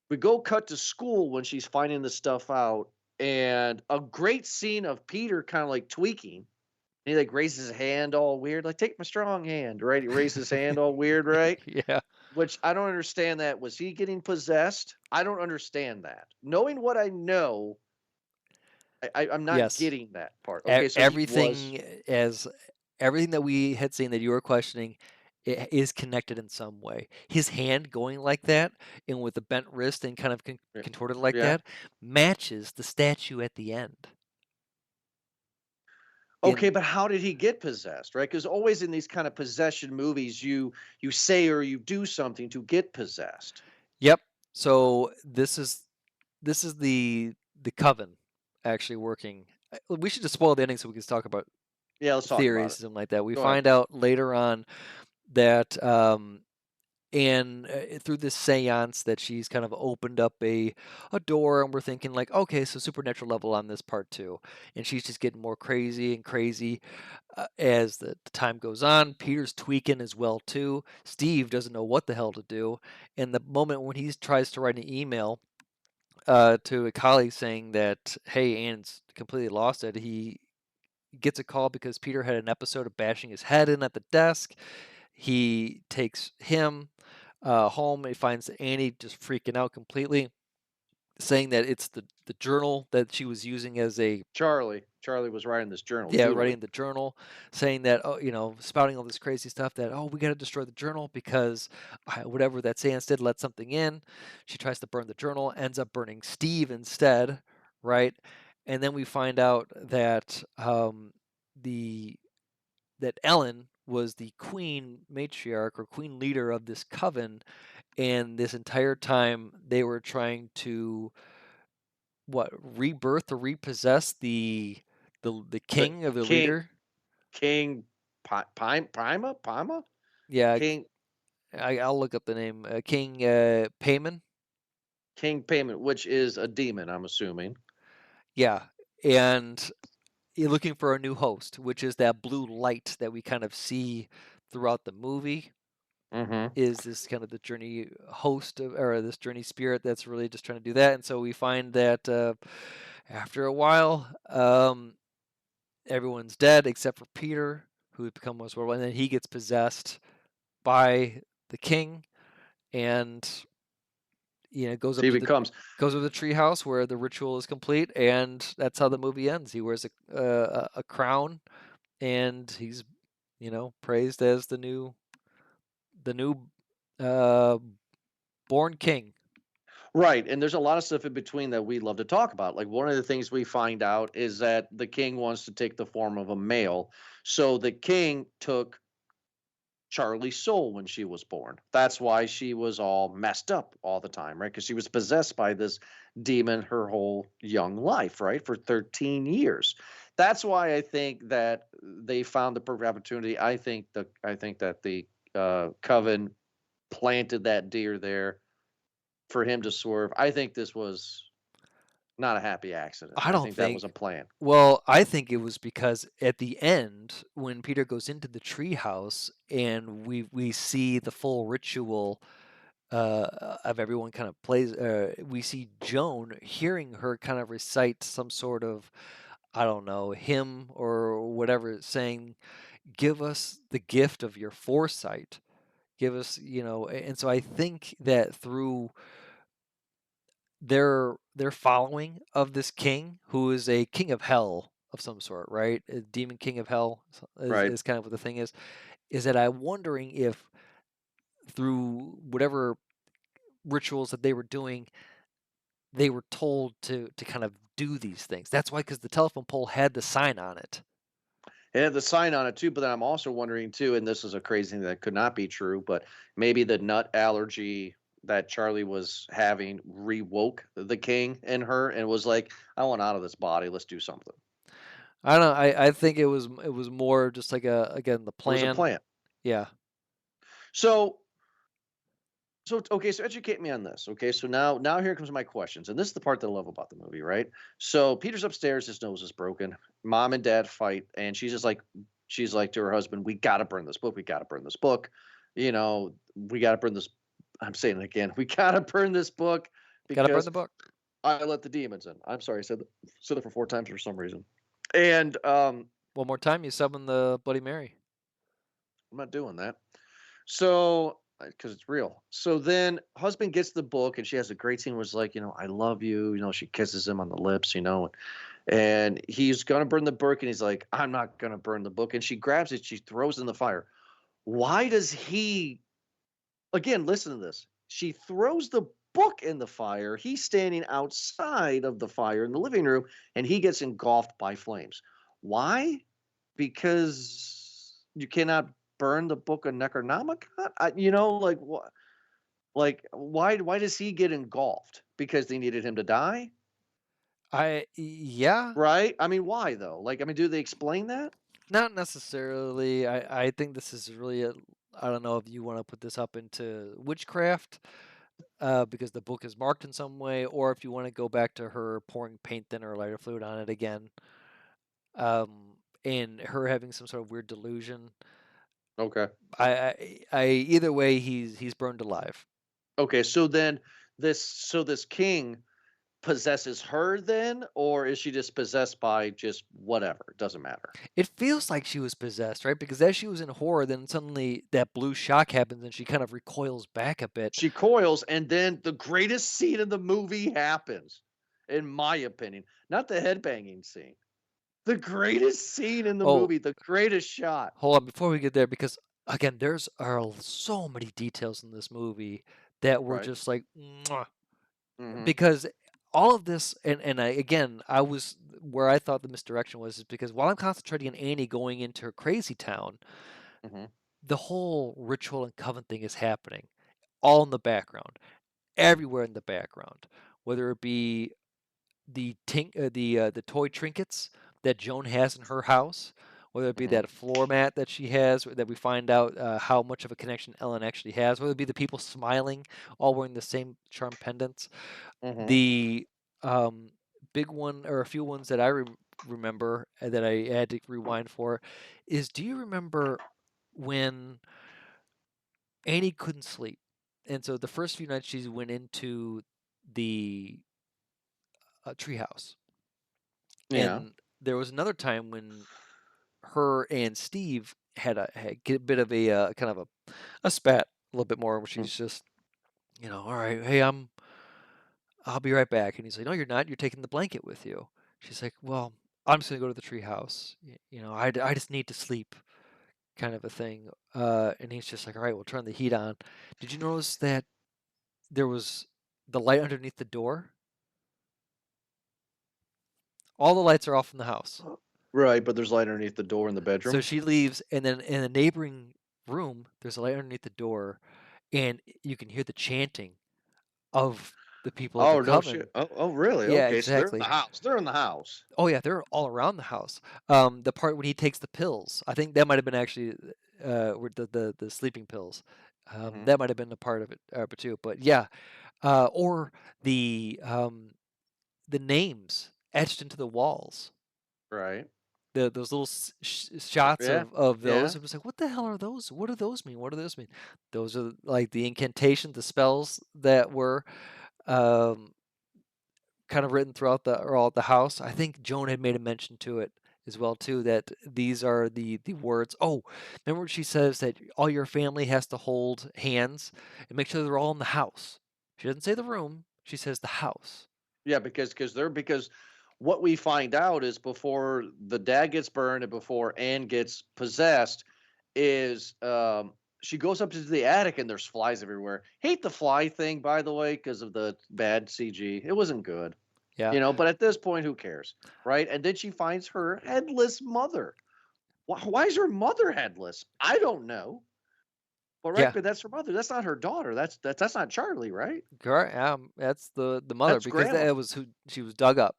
We go cut to school when she's finding this stuff out, and a great scene of Peter kind of like tweaking. He like raises his hand all weird, like take my strong hand, right? He raised his hand all weird, right? Yeah. Which I don't understand that. Was he getting possessed? I don't understand that. Knowing what I know, I'm not Yes. getting that part. Okay, so he was Everything as everything that we had seen that you were questioning is connected in some way. His hand going like that and with the bent wrist and kind of yeah. contorted like Yeah. that matches the statue at the end. Okay, In but how did he get possessed, right? Because always in these kind of possession movies, you say or you do something to get possessed. Yep. So this is the coven actually working. We should just spoil the ending so we can talk about Yeah, let's talk about theories it. and something like that. We Go ahead. find out later on that and through this seance that she's kind of opened up a door, and we're thinking like, okay, so supernatural level on this part too, and she's just getting more crazy and crazy as the time goes on. Peter's tweaking as well too. Steve doesn't know what the hell to do, and the moment when he tries to write an email to a colleague saying that, hey, Ann's completely lost it, he gets a call because Peter had an episode of bashing his head in at the desk. He takes him home. He finds Annie just freaking out completely, saying that it's the journal that she was using as a Charlie was writing this journal, yeah, doodling. writing the journal, saying that, oh, spouting all this crazy stuff that, oh, we got to destroy the journal because whatever that seance did let something in. She tries to burn the journal, ends up burning Steve instead, right? And then we find out that the that Ellen was the queen matriarch or queen leader of this coven, and this entire time they were trying to rebirth or repossess the The king of the king leader. King Pima? Yeah, King I'll look up the name. King Payman. King Payment, which is a demon, I'm assuming. Yeah, and you're looking for a new host, which is that blue light that we kind of see throughout the movie. Mm-hmm. Is this kind of the journey host or this journey spirit that's really just trying to do that? And so we find that after a while, everyone's dead except for Peter, who had become most worldwide, and then he gets possessed by the king, and goes So up he to the becomes treehouse where the ritual is complete, and that's how the movie ends. He wears a crown, and he's praised as the new uh, born king. right, and there's a lot of stuff in between that we love to talk about. Like one of the things we find out is that the king wants to take the form of a male. So the king took Charlie's soul when she was born. That's why she was all messed up all the time, right? Because she was possessed by this demon her whole young life, right? For 13 years. That's why I think that they found the perfect opportunity. I think that the coven planted that deer there for him to swerve. I think this was not a happy accident. I I don't think that was think. a plan. Well, I think it was because at the end, when Peter goes into the treehouse and we see the full ritual of everyone kind of plays, we see Joan hearing her kind of recite some sort of, I don't know, hymn or whatever, saying, "Give us the gift of your foresight." Give us, and so I think that through their following of this king, who is a king of hell of some sort, right? A demon king of hell is, Right. is kind of what the thing is that I'm wondering if through whatever rituals that they were doing, they were told to kind of do these things. That's why, because the telephone pole had the sign on it. It had the sign on it too, but then I'm also wondering too, and this is a crazy thing that could not be true, but maybe the nut allergy that Charlie was having rewoke the king in her and was like, I want out of this body. Let's do something. I don't know. I think it was more just like again the It was a plan. plan. Yeah. So okay, so educate me on this. Okay, so now here comes my questions, and this is the part that I love about the movie, right? So Peter's upstairs, his nose is broken. Mom and dad fight, and she's like to her husband, "We got to burn this book. We got to burn this book. We got to burn this." I'm saying it again. We got to burn this book Gotta burn because the book. I let the demons in. I'm sorry, I said it for 4 times for some reason, and One more time, you summon the Bloody Mary. I'm not doing that. So, because it's real. So then husband gets the book and she has a great scene where it's like, I love you. She kisses him on the lips, and he's going to burn the book. And he's like, I'm not going to burn the book. And she grabs it. She throws it in the fire. Why does he, again, listen to this. She throws the book in the fire. He's standing outside of the fire in the living room and he gets engulfed by flames. Why? Because you cannot burn the book of Necronomicon? Like what? Like why does he get engulfed? Because they needed him to die, Yeah, right? I mean, why though? Like, I mean, do they explain that? not necessarily. I think this is really I don't know if you want to put this up into witchcraft, because the book is marked in some way, or if you want to go back to her pouring paint thinner or lighter fluid on it again, and her having some sort of weird delusion. Okay. Either way, he's burned alive. Okay, so then this king possesses her then, or is she just possessed by just whatever? It doesn't matter. It feels like she was possessed, right? Because as she was in horror, then suddenly that blue shock happens and she kind of recoils back a bit. She coils, and then the greatest scene in the movie happens, in my opinion. Not the headbanging scene. The greatest scene in the Oh, movie, the greatest shot. hold on, before we get there, because again, there's are so many details in this movie that were Right. just like, mwah. Mhm. Because all of this, and I was where I thought the misdirection was, is because while I'm concentrating on Annie going into her crazy town, Mhm. the whole ritual and coven thing is happening, all in the background, everywhere in the background, whether it be the toy trinkets that Joan has in her house, whether it be Mhm. that floor mat that she has, that we find out how much of a connection Ellen actually has, whether it be the people smiling, all wearing the same charm pendants. Mhm. The um, big one, or a few ones that I remember that I had to rewind for, is, do you remember when Annie couldn't sleep? And so the first few nights she went into the treehouse. Yeah. And there was another time when her and Steve had a bit of a kind of a spat a little bit more, where Mm. she's just, all right, hey, I'll be right back. And he's like, no, you're not. You're taking the blanket with you. She's like, well, I'm just gonna go to the treehouse. I just need to sleep, kind of a thing. And he's just like, all right, we'll turn the heat on. Did you notice that there was the light underneath the door? All the lights are off in the house. Right, but there's light underneath the door in the So bedroom. she leaves, and then in a neighboring room, there's a light underneath the door, and you can hear the chanting of the people of the Oh, no shit. coven. Oh, really? Yeah, Okay, so they're in the exactly. house. They're in the house. Oh yeah, they're all around the house. The part when he takes the pills, I think that might have been actually with the sleeping pills. Mhm. That might have been a part of it, too. But yeah, or the names etched into the walls. Right. Those little shots Yeah. of Yeah. those. It was like, what the hell are those? What do those mean? What do those mean? Those are like the incantations, the spells that were um, kind of written throughout the house. I think Joan had made a mention to it as well too, that these are the words. Oh, remember she says that all your family has to hold hands and make sure they're all in the house. She doesn't say the room. She says the house. Yeah, because what we find out is before the dad gets burned and before Anne gets possessed is she goes up to the attic and there's flies everywhere. Hate the fly thing, by the way, because of the bad CG. It wasn't good, Yeah, but at this point, who cares, right? And then she finds her headless mother. Why is her mother headless? I don't know. But right, yeah. but that's her mother. That's not her daughter. That's not Charlie, right? Correct. That's the mother, That's because grandma. that was who she was dug up.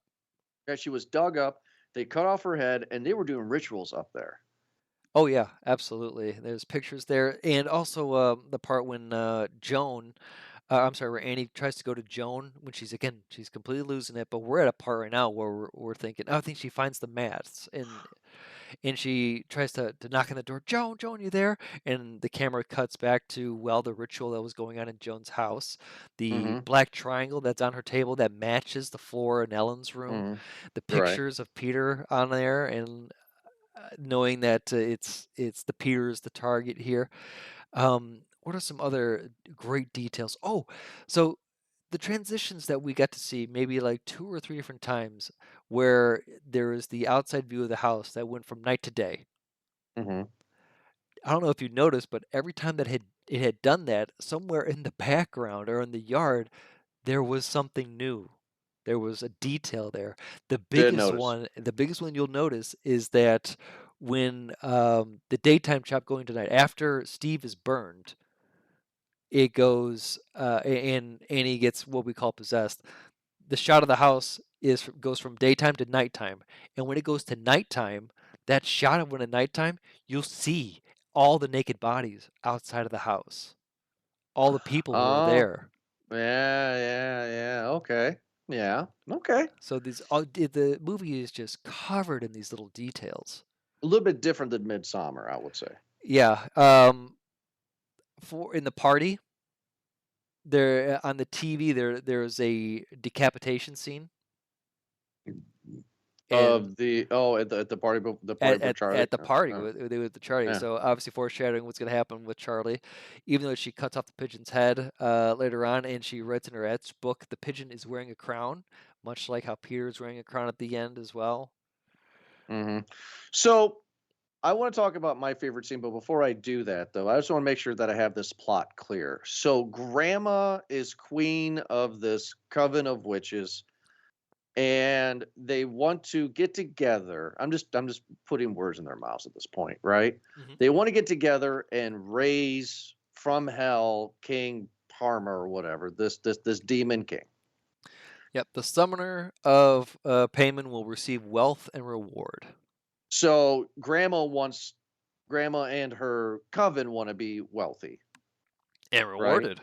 Yeah, she was dug up. They cut off her head, and they were doing rituals up there. Oh yeah, absolutely. There's pictures there, and also the part when Joan, I'm sorry, where Annie tries to go to Joan when she's completely losing it. But we're at a part right now where we're thinking, oh, I think she finds the mats, and she tries to knock on the door. Joan, you there? And the camera cuts back to, well, the ritual that was going on in Joan's house, the Mhm. black triangle that's on her table that matches the floor in Ellen's room, Mhm. the Right. pictures of Peter on there, and knowing that it's the Peter is the target here. What are some other great details? Oh, so the transitions that we got to see, maybe like two or three different times, where there is the outside view of the house that went from night to day. Mhm. I don't know if you noticed, but every time that it had done that, somewhere in the background or in the yard, there was something new. There was a detail there. Did notice. The biggest one you'll notice is that when the daytime chop going tonight, after Steve is burned, it goes and Annie gets what we call possessed. The shot of the house goes from daytime to nighttime, and when it goes to nighttime, that shot of when at nighttime, you'll see all the naked bodies outside of the house, all the people who are Oh, there. yeah. Okay. Yeah. Okay. So the movie is just covered in these little details. A little bit different than Midsummer, I would say. Yeah. For in the party, there on the TV, there's a decapitation scene, and Of the at the party the party at with Charlie. the party with the Charlie. Yeah. So obviously foreshadowing what's going to happen with Charlie, even though she cuts off the pigeon's head later on, and she writes in her etched book, the pigeon is wearing a crown, much like how Peter is wearing a crown at the end as well. hmm So I want to talk about my favorite scene, but before I do that, though, I just want to make sure that I have this plot clear. So Grandma is queen of this coven of witches, and they want to get together. I'm just putting words in their mouths at this point, right? Hmm. They want to get together and raise from hell King Parma or whatever, this demon king. Yep, the summoner of Payman will receive wealth and reward. So Grandma and her coven want to be wealthy, And right? rewarded.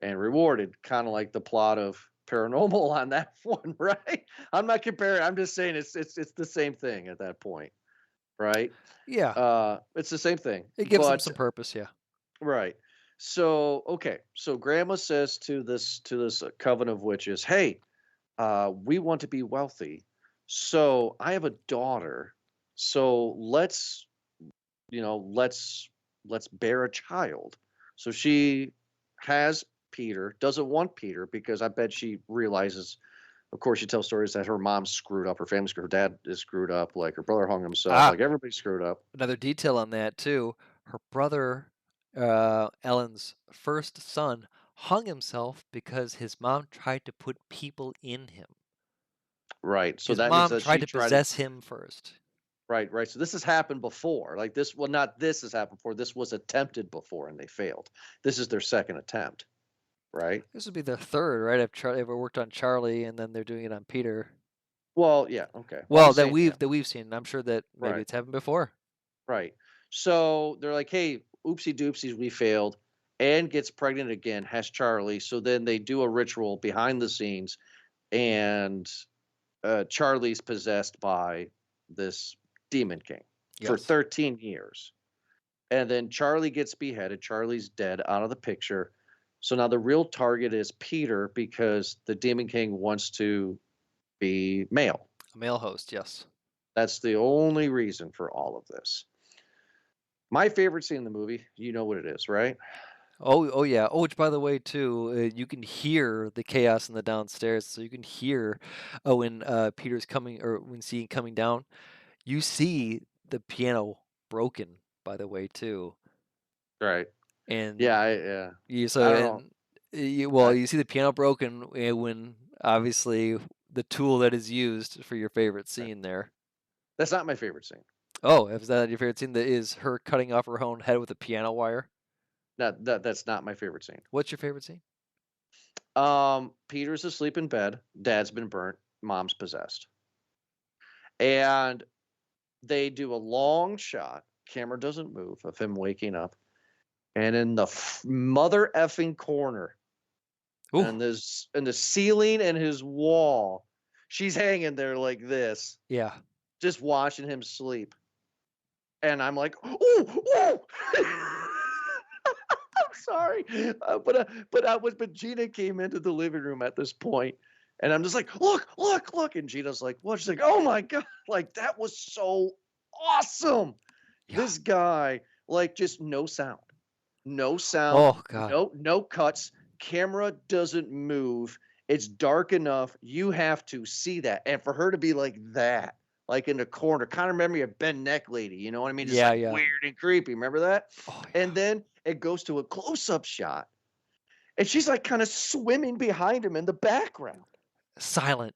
And rewarded, kind of like the plot of Paranormal on that one, right? I'm not comparing. I'm just saying it's the same thing at that point, right? Yeah, It's the same thing, it gives them but some purpose. Yeah. right. So okay, so Grandma says to this coven of witches, "Hey, we want to be wealthy, so I have a daughter. So let's bear a child." So she has Peter, doesn't want Peter because I bet she realizes, of course, she tells stories that her mom's screwed up, her family screwed, her dad is screwed up, like her brother hung himself, Ah, like everybody's screwed up. another detail on that too. Her brother, Ellen's first son, hung himself because his mom tried to put people in him. Right. So His that means mom that tried she to tried to possess him first. right. So this has happened before. Like this, well, not this has happened before. This was attempted before and they failed. This is their second attempt, right? This would be their third, right? If Charlie ever worked on Charlie, and then they're doing it on Peter. Well, yeah, okay. Well, I'm Well, saying, yeah, that we've seen. And I'm sure that maybe right, it's happened before. right. So they're like, hey, oopsie doopsies, we failed. Anne gets pregnant again, has Charlie. So then they do a ritual behind the scenes, and Charlie's possessed by this demon king for Yes. 13 years. And then Charlie gets beheaded. Charlie's dead, out of the picture. So now the real target is Peter because the demon king wants to be male. A male host. Yes. That's the only reason for all of this. My favorite scene in the movie, you know what it is, right? Oh yeah. Oh, which by the way too, you can hear the chaos in the downstairs. So you can hear, when Peter's coming or when seeing coming down, you see the piano broken. By the way too, Right. and Yeah. you I so don't know. and well I, you see the piano broken when obviously the tool that is used for your favorite right. scene there. That's not my favorite scene. Oh, is that your favorite scene? That is her cutting off her own head with a piano wire. That's not my favorite scene. What's your favorite scene? Peter's asleep in bed. Dad's been burnt. Mom's possessed. And they do a long shot. Camera doesn't move of him waking up. And in the mother effing corner, Ooh, and this in the ceiling and his wall, she's hanging there like this, yeah. just watching him sleep. And I'm like, ooh. I'm sorry, but Gina came into the living room at this point, and I'm just like, look, and Gina's like, what? She's like, oh my god, like that was so awesome. Yeah. This guy, like, just no sound, Oh God. no cuts. Camera doesn't move. It's dark enough. You have to see that, and for her to be like that, like in the corner, kind of remember your bent neck lady. You know what I mean? Just Yeah, like yeah. weird and creepy. Remember that? Oh And yeah. then it goes to a close-up shot, and she's like kind of swimming behind him in the background, Silent.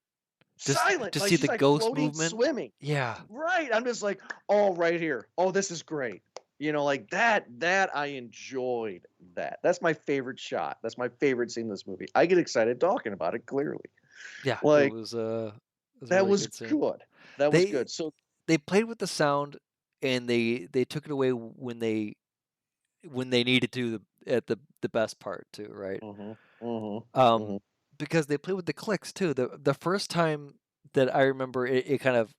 silent, Just like see she's the like ghost floating, movement. swimming. Yeah. Right. I'm just like, oh, right here. Oh, this is great. You know, like that I enjoyed that. That's my favorite shot. That's my favorite scene in this movie. I get excited talking about it clearly. Yeah. Like It was a that really was good scene. good. That was They good. So they played with the sound and they took it away when they needed to at the best part too, right? Mhm. Mhm. Um, Mhm. because they play with the clicks too. The first time that I remember it kind of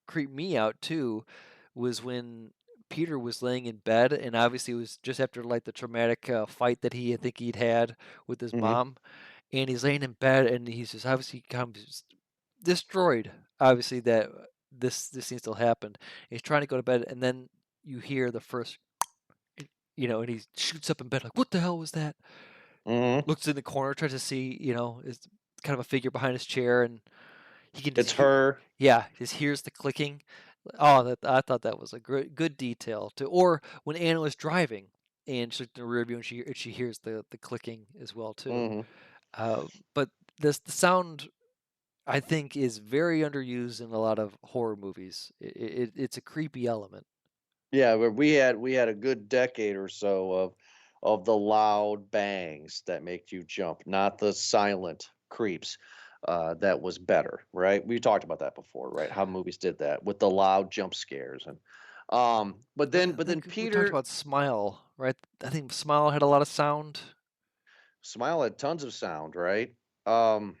creeped me out too was when Peter was laying in bed, and obviously it was just after like the traumatic fight that I think he'd had with his Mhm. mom, and he's laying in bed, and he's just obviously kind of just destroyed. Obviously that this scene still happened. He's trying to go to bed, and then you hear the first, and he shoots up in bed like, "What the hell was that?" Mhm. Looks in the corner, tries to see, is kind of a figure behind his chair, and he can just It's hear, her. yeah, just hears the clicking. Oh, I thought that was a good detail too. Or when Anna was driving and she's in the rear view and she hears the clicking as well too. Mhm. Uh, but the sound I think is very underused in a lot of horror movies. It's a creepy element. Yeah, we had a good decade or so of the loud bangs that make you jump, not the silent creeps. That was better, right? We talked about that before, right? How movies did that with the loud jump scares and but I then but then think we talked Peter about Smile, right? I think Smile had a lot of sound. Smile had tons of sound, right? Um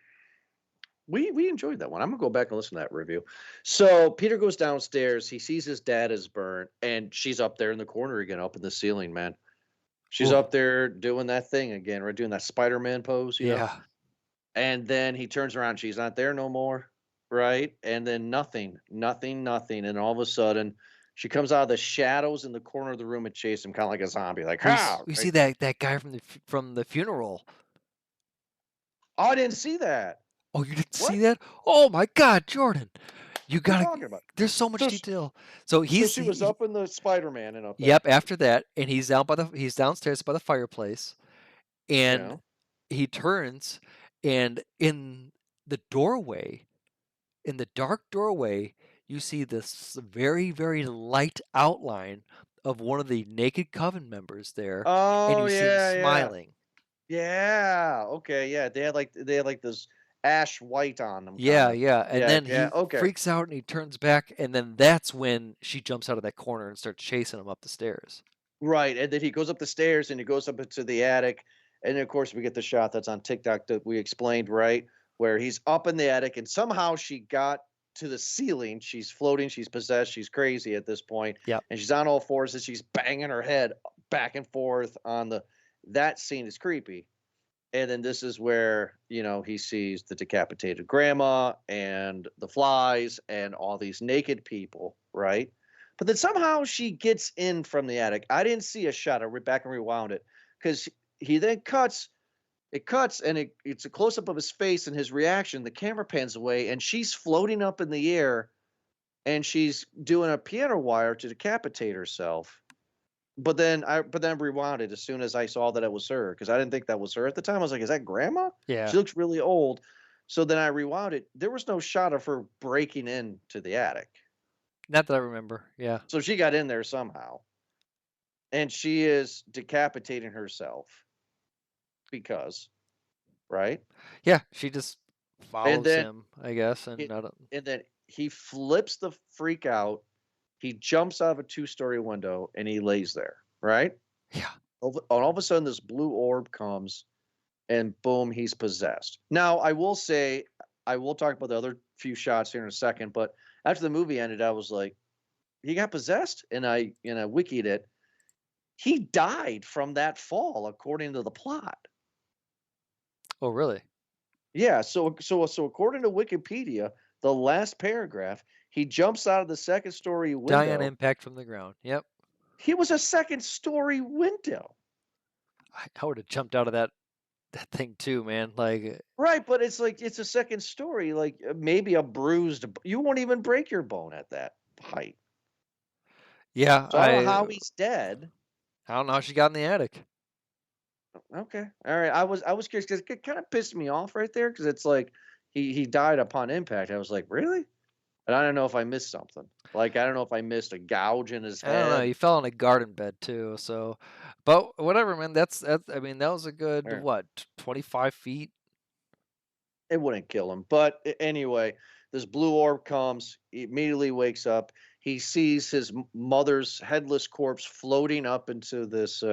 we enjoyed that one. I'm gonna go back and listen to that review. So Peter goes downstairs, he sees his dad is burnt, and she's up there in the corner again, up in the ceiling, man. She's Ooh, up there doing that thing again, right? Doing that Spider-Man pose, you know? yeah. And then he turns around, she's not there no more, right? And then nothing, nothing, nothing. And all of a sudden, she comes out of the shadows in the corner of the room and chases him, kind of like a zombie, like, how? We see Right? that guy from the funeral. Oh, I didn't see that. Oh, you didn't What? see that? Oh my God, Jordan, you What are you gotta. talking about? There's so much So, sh- detail. So so she was up in the Spider-Man and up there. yep. After that, and he's downstairs by the fireplace, and Yeah. he turns, and in the doorway, in the dark doorway, you see this very, very light outline of one of the naked coven members there, and Oh, you see him yeah, yeah. smiling. Yeah. Okay. Yeah. They had like this ash white on them, kind Yeah, of. yeah, and Yeah. then Yeah. he Okay. freaks out and he turns back, and then that's when she jumps out of that corner and starts chasing him up the stairs. Right, and then he goes up the stairs and he goes up into the attic, and then, of course, we get the shot that's on TikTok that we explained, right? Where he's up in the attic and somehow she got to the ceiling. She's floating, she's possessed, she's crazy at this point, Yep. and she's on all fours and she's banging her head back and forth on the that scene is creepy. And then this is where, he sees the decapitated grandma and the flies and all these naked people, right? But then somehow she gets in from the attic. I didn't see a shot. I went back and rewound it because he then cuts. It cuts and it's a close up of his face and his reaction. The camera pans away and she's floating up in the air and she's doing a piano wire to decapitate herself. But then rewound it as soon as I saw that it was her, because I didn't think that was her at the time. I was like, "Is that grandma? Yeah. She looks really old." So then I rewound it. There was no shot of her breaking into the attic. Not that I remember. Yeah. So she got in there somehow, and she is decapitating herself because, right? Yeah, she just And follows then him, I guess, it, and I don't. and then he flips the freak out. He jumps out of a two-story window and he lays there, right? Yeah. All of a sudden, this blue orb comes and boom, he's possessed. Now, I will say, I will talk about the other few shots here in a second, but after the movie ended, I was like, he got possessed, and I wikied it. He died from that fall, according to the plot. Oh, really? Yeah, so according to Wikipedia, the last paragraph, he jumps out of the second story Die on window. impact from the ground. Yep. He was a second story window. I would have jumped out of that thing too, man. Like, Right, but it's like it's a second story, like maybe a you won't even break your bone at that height. yeah, So I don't know how he's dead. I don't know how she got in the attic. Okay, all right. I was curious because it kind of pissed me off right there because it's like he died upon impact. I was like, really? And I don't know if I missed something. Like I don't know if I missed a gouge in his I don't know. head. He fell in a garden bed too. So, but whatever, man. That's. I mean, that was a good Or what 25 feet. it wouldn't kill him. But anyway, this blue orb comes. He immediately wakes up. he sees his mother's headless corpse floating up into this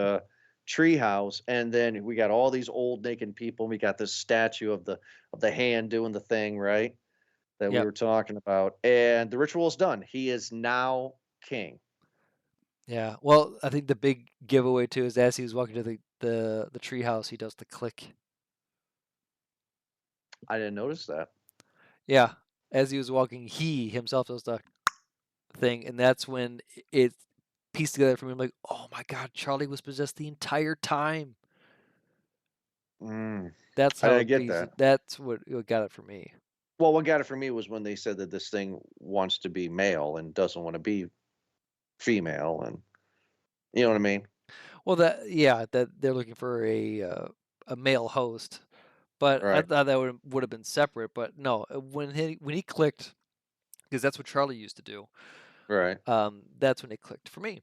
treehouse, and then we got all these old naked people. We got this statue of the hand doing the thing, right? That we Yep. were talking about, and the ritual is done. He is now king. Yeah. Well, I think the big giveaway too is as he was walking to the treehouse, he does the click. I didn't notice that. Yeah. As he was walking, he himself does the thing, and that's when it pieced together for me. I'm like, oh my god, Charlie was possessed the entire time. Mm, That's I how didn't it get pieced. that. That's what got it for me. Well, what got it for me was when they said that this thing wants to be male and doesn't want to be female, and you know what I mean, Well, that they're looking for a male host, but I right? thought that would have been separate. But no, when he clicked, because that's what Charlie used to do. Right. That's when it clicked for me.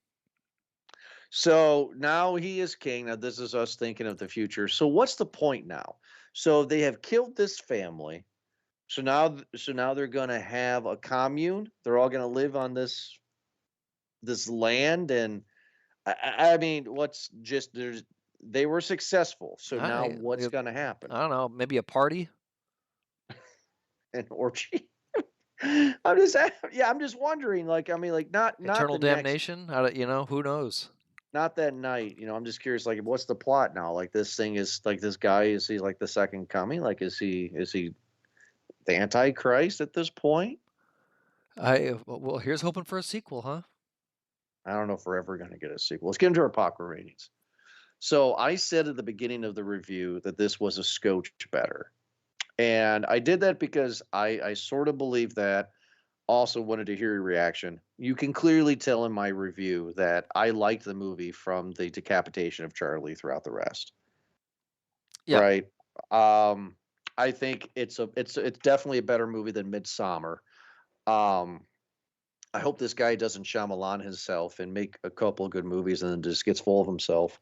So now he is king. Now this is us thinking of the future. So what's the point now? So they have killed this family. So now they're going to have a commune. They're all going to live on this land, and I mean, what's just there's they were successful. So now I what's going to happen? I don't know, maybe a party. An orgy? I'm just wondering. Like, I mean, like not Eternal the next, damnation? I don't, who knows? not that night. I'm just curious. Like, what's the plot now? Like, this thing is like this guy. Is he like the second coming? Like, is he the Antichrist at this point? Well, here's hoping for a sequel, huh? I don't know if we're ever going to get a sequel. Let's get into our popcorn ratings. So I said at the beginning of the review that this was a scotch better. And I did that because I sort of believe that. Also wanted to hear your reaction. You can clearly tell in my review that I liked the movie from the decapitation of Charlie throughout the rest. Yeah. Right? I think it's definitely a better movie than Midsummer. Um, I hope this guy doesn't Shyamalan himself and make a couple of good movies and then just gets full of himself.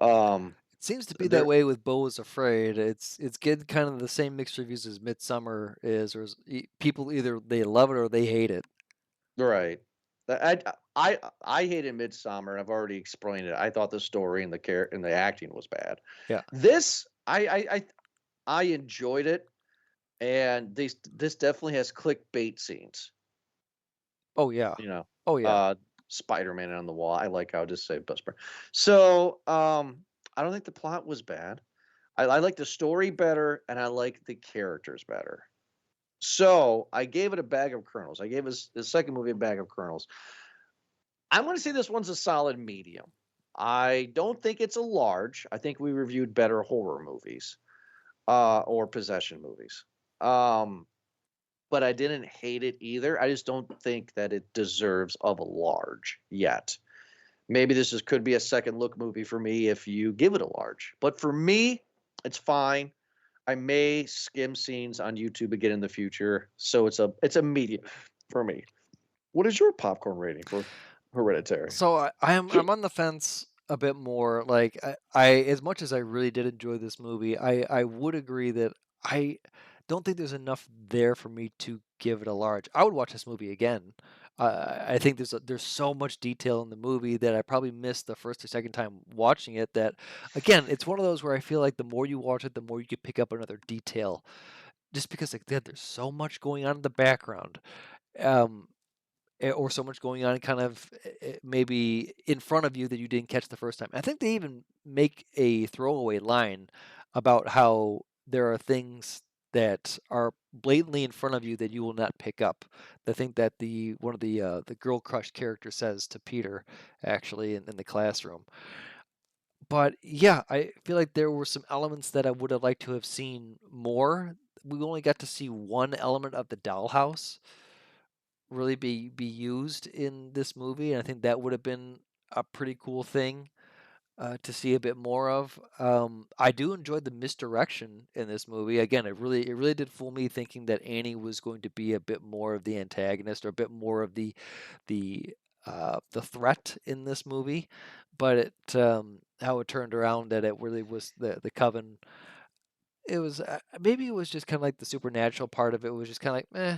Um, It seems to be that there, way with Beau is Afraid. It's getting kind of the same mixed reviews as Midsummer is, people either they love it or they hate it. right. I hated Midsummer. I've already explained it. I thought the story and the acting was bad. Yeah. This I enjoyed it, and this definitely has clickbait scenes. Oh yeah. You know, Oh yeah. uh, Spider-Man on the wall. I like how I just say best friend. So I don't think the plot was bad. I like the story better, and I like the characters better. So I gave it a bag of kernels. I gave the second movie a bag of kernels. I'm going to say this one's a solid medium. I don't think it's a large. I think we reviewed better horror movies or possession movies. But I didn't hate it either. I just don't think that it deserves of a large yet. Maybe could be a second look movie for me if you give it a large. But for me, it's fine. I may skim scenes on YouTube again in the future, so it's a medium for me. What is your popcorn rating for Hereditary? So I'm on the fence a bit more. Like I as much as I really did enjoy this movie, I would agree that I don't think there's enough there for me to give it a large. I would watch this movie again. I think there's so much detail in the movie that I probably missed the first or second time watching it. That again, it's one of those where I feel like the more you watch it, the more you can pick up another detail. Just because like there's so much going on in the background. Um, or so much going on kind of maybe in front of you that you didn't catch the first time. I think they even make a throwaway line about how there are things that are blatantly in front of you that you will not pick up. The thing that the one of the girl crush character says to Peter actually in the classroom. But yeah, I feel like there were some elements that I would have liked to have seen more. We only got to see one element of the dollhouse really be used in this movie, and I think that would have been a pretty cool thing to see a bit more of. I do enjoy the misdirection in this movie. Again, it really did fool me thinking that Annie was going to be a bit more of the antagonist or a bit more of the the threat in this movie, but how it turned around that it really was the coven. It was maybe it was just kind of like the supernatural part of it was just kind of like meh.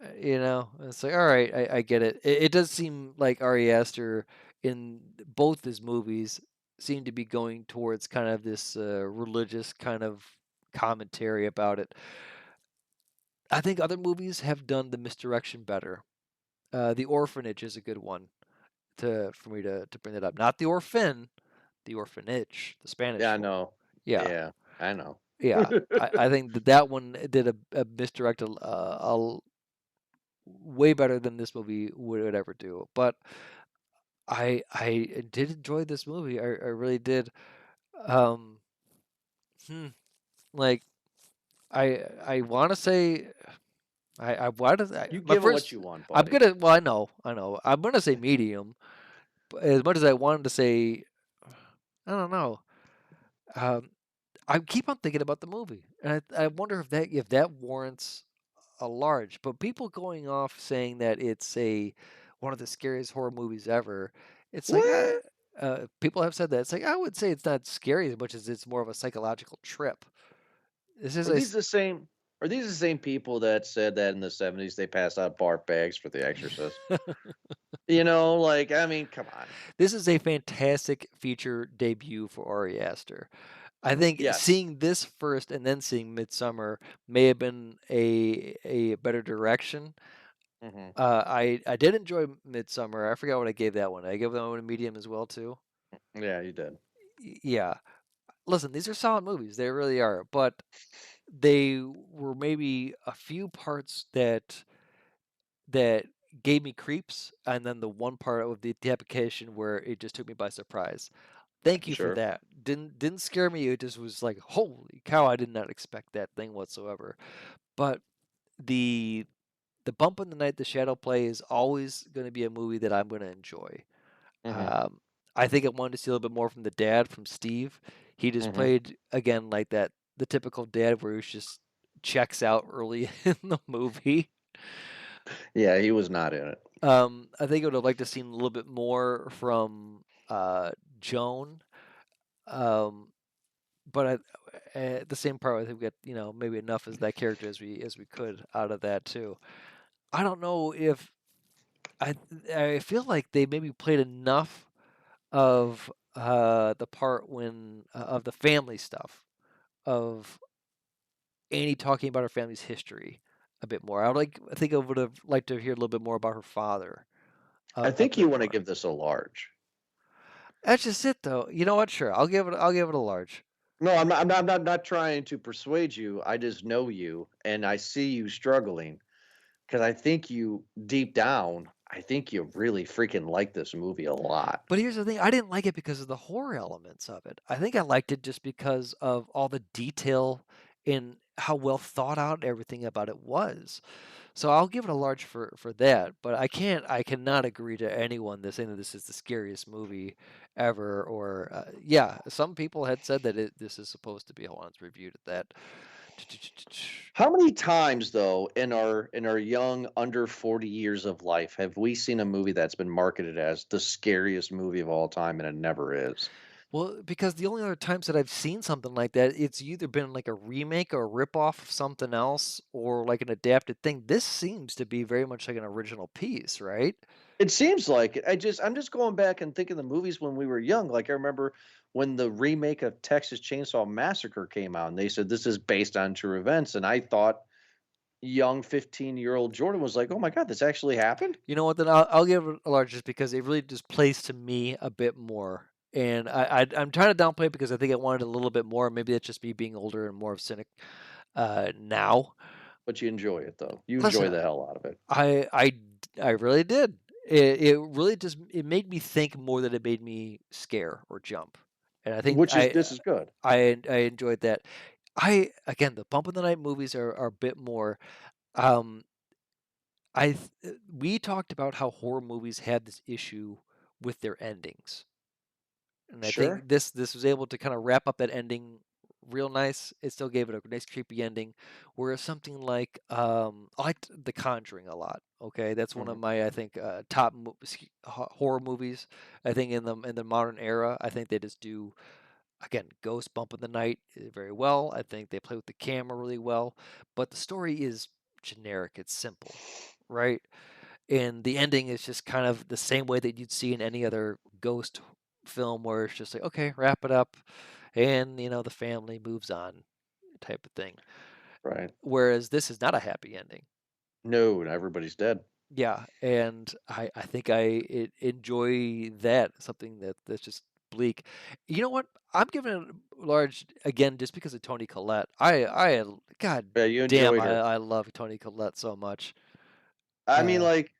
It's like, all right, I get it. It does seem like Ari Aster in both his movies seem to be going towards kind of this religious kind of commentary about it. I think other movies have done the misdirection better. The Orphanage is a good one for me to bring that up. Not the Orphan, the Orphanage, the Spanish Yeah, I for it. know. Yeah, Yeah, I know. yeah. I think that one did a misdirect way better than this movie would ever do. But I did enjoy this movie. I really did. Um, hmm, like I want to say I why does You my give it what first you want, I'm buddy. gonna well I know I'm gonna say medium. But as much as I wanted to say, I don't know. Um, I keep on thinking about the movie, and I wonder if that warrants a large. But people going off saying that it's a one of the scariest horror movies ever. It's like What? people have said that. It's like I would say it's not scary as much as it's more of a psychological trip. This is Are a these the same? Are these the same people that said that in the 70s they passed out barf bags for The Exorcist? Like, I mean, come on. this is a fantastic feature debut for Ari Aster. I think Yes. seeing this first and then seeing Midsummer may have been a better direction. Hmm. I did enjoy Midsummer. I forgot what I gave that one. I gave that one a medium as well too. Yeah, you did. Yeah. Listen, these are solid movies. They really are. But they were maybe a few parts that gave me creeps, and then the one part of the application where it just took me by surprise. Thank you for Sure. that. Didn't scare me. It just was like, holy cow! I did not expect that thing whatsoever. But the the bump in the night, the shadow play is always going to be a movie that I'm going to enjoy. Hmm. Um, I think I wanted to see a little bit more from the dad, from Steve. He just Hmm. played again like that, the typical dad where he just checks out early in the movie. Yeah, he was not in it. I think I would have liked to seen a little bit more from Joan. Um, but at the same part, I think we got maybe enough as that character as we could out of that too. I don't know if I I feel like they maybe played enough of the part when of the family stuff of Annie talking about her family's history a bit more. I think I would have liked to hear a little bit more about her father I a think bit you want to more. give this a large. That's just it though. You know what? Sure, I'll give it a large. No, I'm not trying to persuade you. I just know you and I see you struggling because I think you deep down, I think you really freaking like this movie a lot. But here's the thing, I didn't like it because of the horror elements of it. I think I liked it just because of all the detail in how well thought out everything about it was. So I'll give it a large for that, but I cannot agree to anyone that's saying that this is the scariest movie ever or yeah, some people had said that this is supposed to be. Hold on, it's reviewed at that. How many times though in our young under 40 years of life have we seen a movie that's been marketed as the scariest movie of all time and it never is? Well, because the only other times that I've seen something like that, it's either been like a remake or a ripoff of something else or like an adapted thing. This seems to be very much like an original piece, right? It seems like it. I'm just going back and thinking the movies when we were young. Like I remember when the remake of Texas Chainsaw Massacre came out and they said this is based on true events. And I thought young 15-year-old Jordan was like, oh my God, this actually happened? You know what? Then I'll give it a large just because it really just plays to me a bit more. And I'm trying to downplay it because I think I wanted a little bit more. Maybe that's just me being older and more of cynic now. But you enjoy it though. You enjoy Listen, the hell out of it. I really did. It really just it made me think more than it made me scare or jump. And I think Which is this is good. I enjoyed that. I again the Bump in the Night movies are a bit more. Um, we talked about how horror movies had this issue with their endings, and I Sure. think this was able to kind of wrap up that ending real nice. It still gave it a nice creepy ending. Whereas something like I liked The Conjuring a lot. Okay, that's one of Hmm. my I think top horror movies. I think in the modern era, I think they just do again Ghost Bump in the Night very well. I think they play with the camera really well, but the story is generic. It's simple. right? And the ending is just kind of the same way that you'd see in any other ghost film, where it's just like, okay, wrap it up, and the family moves on, type of thing. Right. Whereas this is not a happy ending. No, everybody's dead. Yeah, and I think I enjoy that, something that's just bleak. You know what? I'm giving it large again just because of Toni Collette. God Yeah, you damn, enjoyed her. I love Toni Collette so much. I mean, like,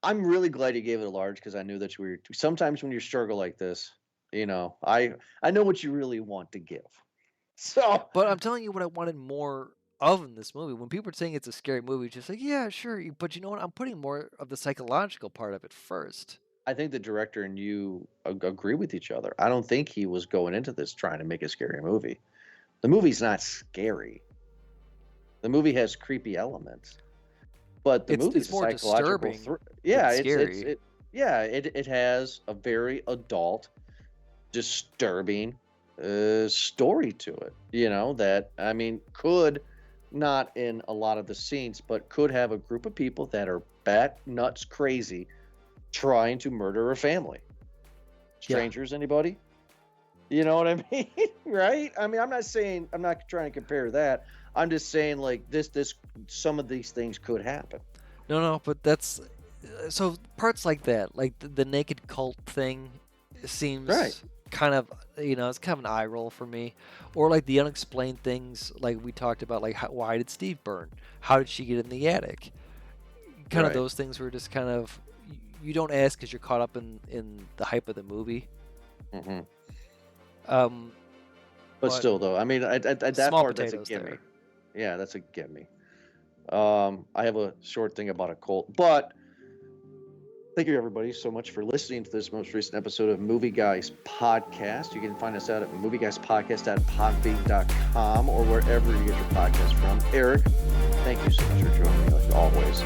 I'm really glad you gave it a large because I knew that you were. Sometimes when you struggle like this, I know what you really want to give. So But I'm telling you what I wanted more of in this movie. When people are saying it's a scary movie, it's just like, yeah, sure. But you know what? I'm putting more of the psychological part of it first. I think the director and you agree with each other. I don't think he was going into this trying to make a scary movie. The movie's not scary. The movie has creepy elements, but the movie's It's more psychological. disturbing Yeah, than scary. it has a very adult, disturbing story to it. That, I mean, could not in a lot of the scenes, but could have a group of people that are bat nuts crazy trying to murder a family. Yeah. Strangers, anybody? You know what I mean? Right? I mean, I'm not trying to compare that. I'm just saying, like, some of these things could happen. No, but that's so parts like that, like the naked cult thing, seems Right. kind of, it's kind of an eye roll for me. Or like the unexplained things, like we talked about, like why did Steve burn? How did she get in the attic? Kind of Right. those things were just kind of, you don't ask because you're caught up in the hype of the movie. Hmm. But still, though, I mean, at that small part, that's a potatoes gimme. there. Yeah, that's a gimme. I have a short thing about a cult, but thank you, everybody, so much for listening to this most recent episode of Movie Guys Podcast. You can find us out at movieguyspodcast.podbean.com or wherever you get your podcast from. Eric, thank you so much for joining me, like always.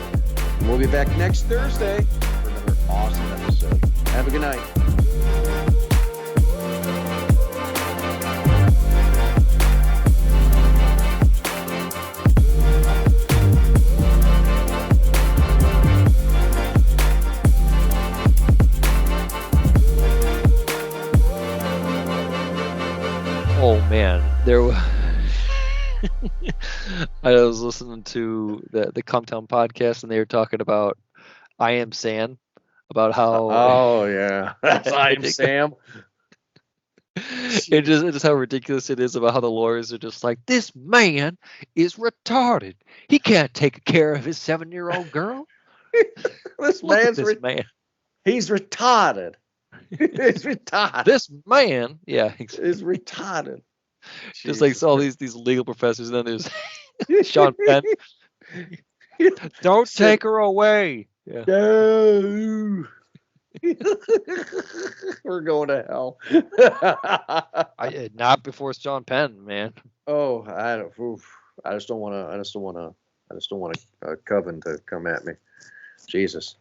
And we'll be back next Thursday for another awesome episode. Have a good night. Oh man, there was. I was listening to the Cometown podcast, and they were talking about I Am Sam, about how Oh, yeah. That's I'm ridiculous- Sam. it just how ridiculous it is, about how the lawyers are just like, this man is retarded. He can't take care of his 7-year-old girl. This Look at man's this man. he's retarded. He's retarded. This man, yeah, is retarded. just like all these legal professors, and then there's Sean Penn. Don't take her away. Yeah. No. We're going to hell. Not before Sean Penn, man. Oh, I just don't want a coven to come at me. Jesus.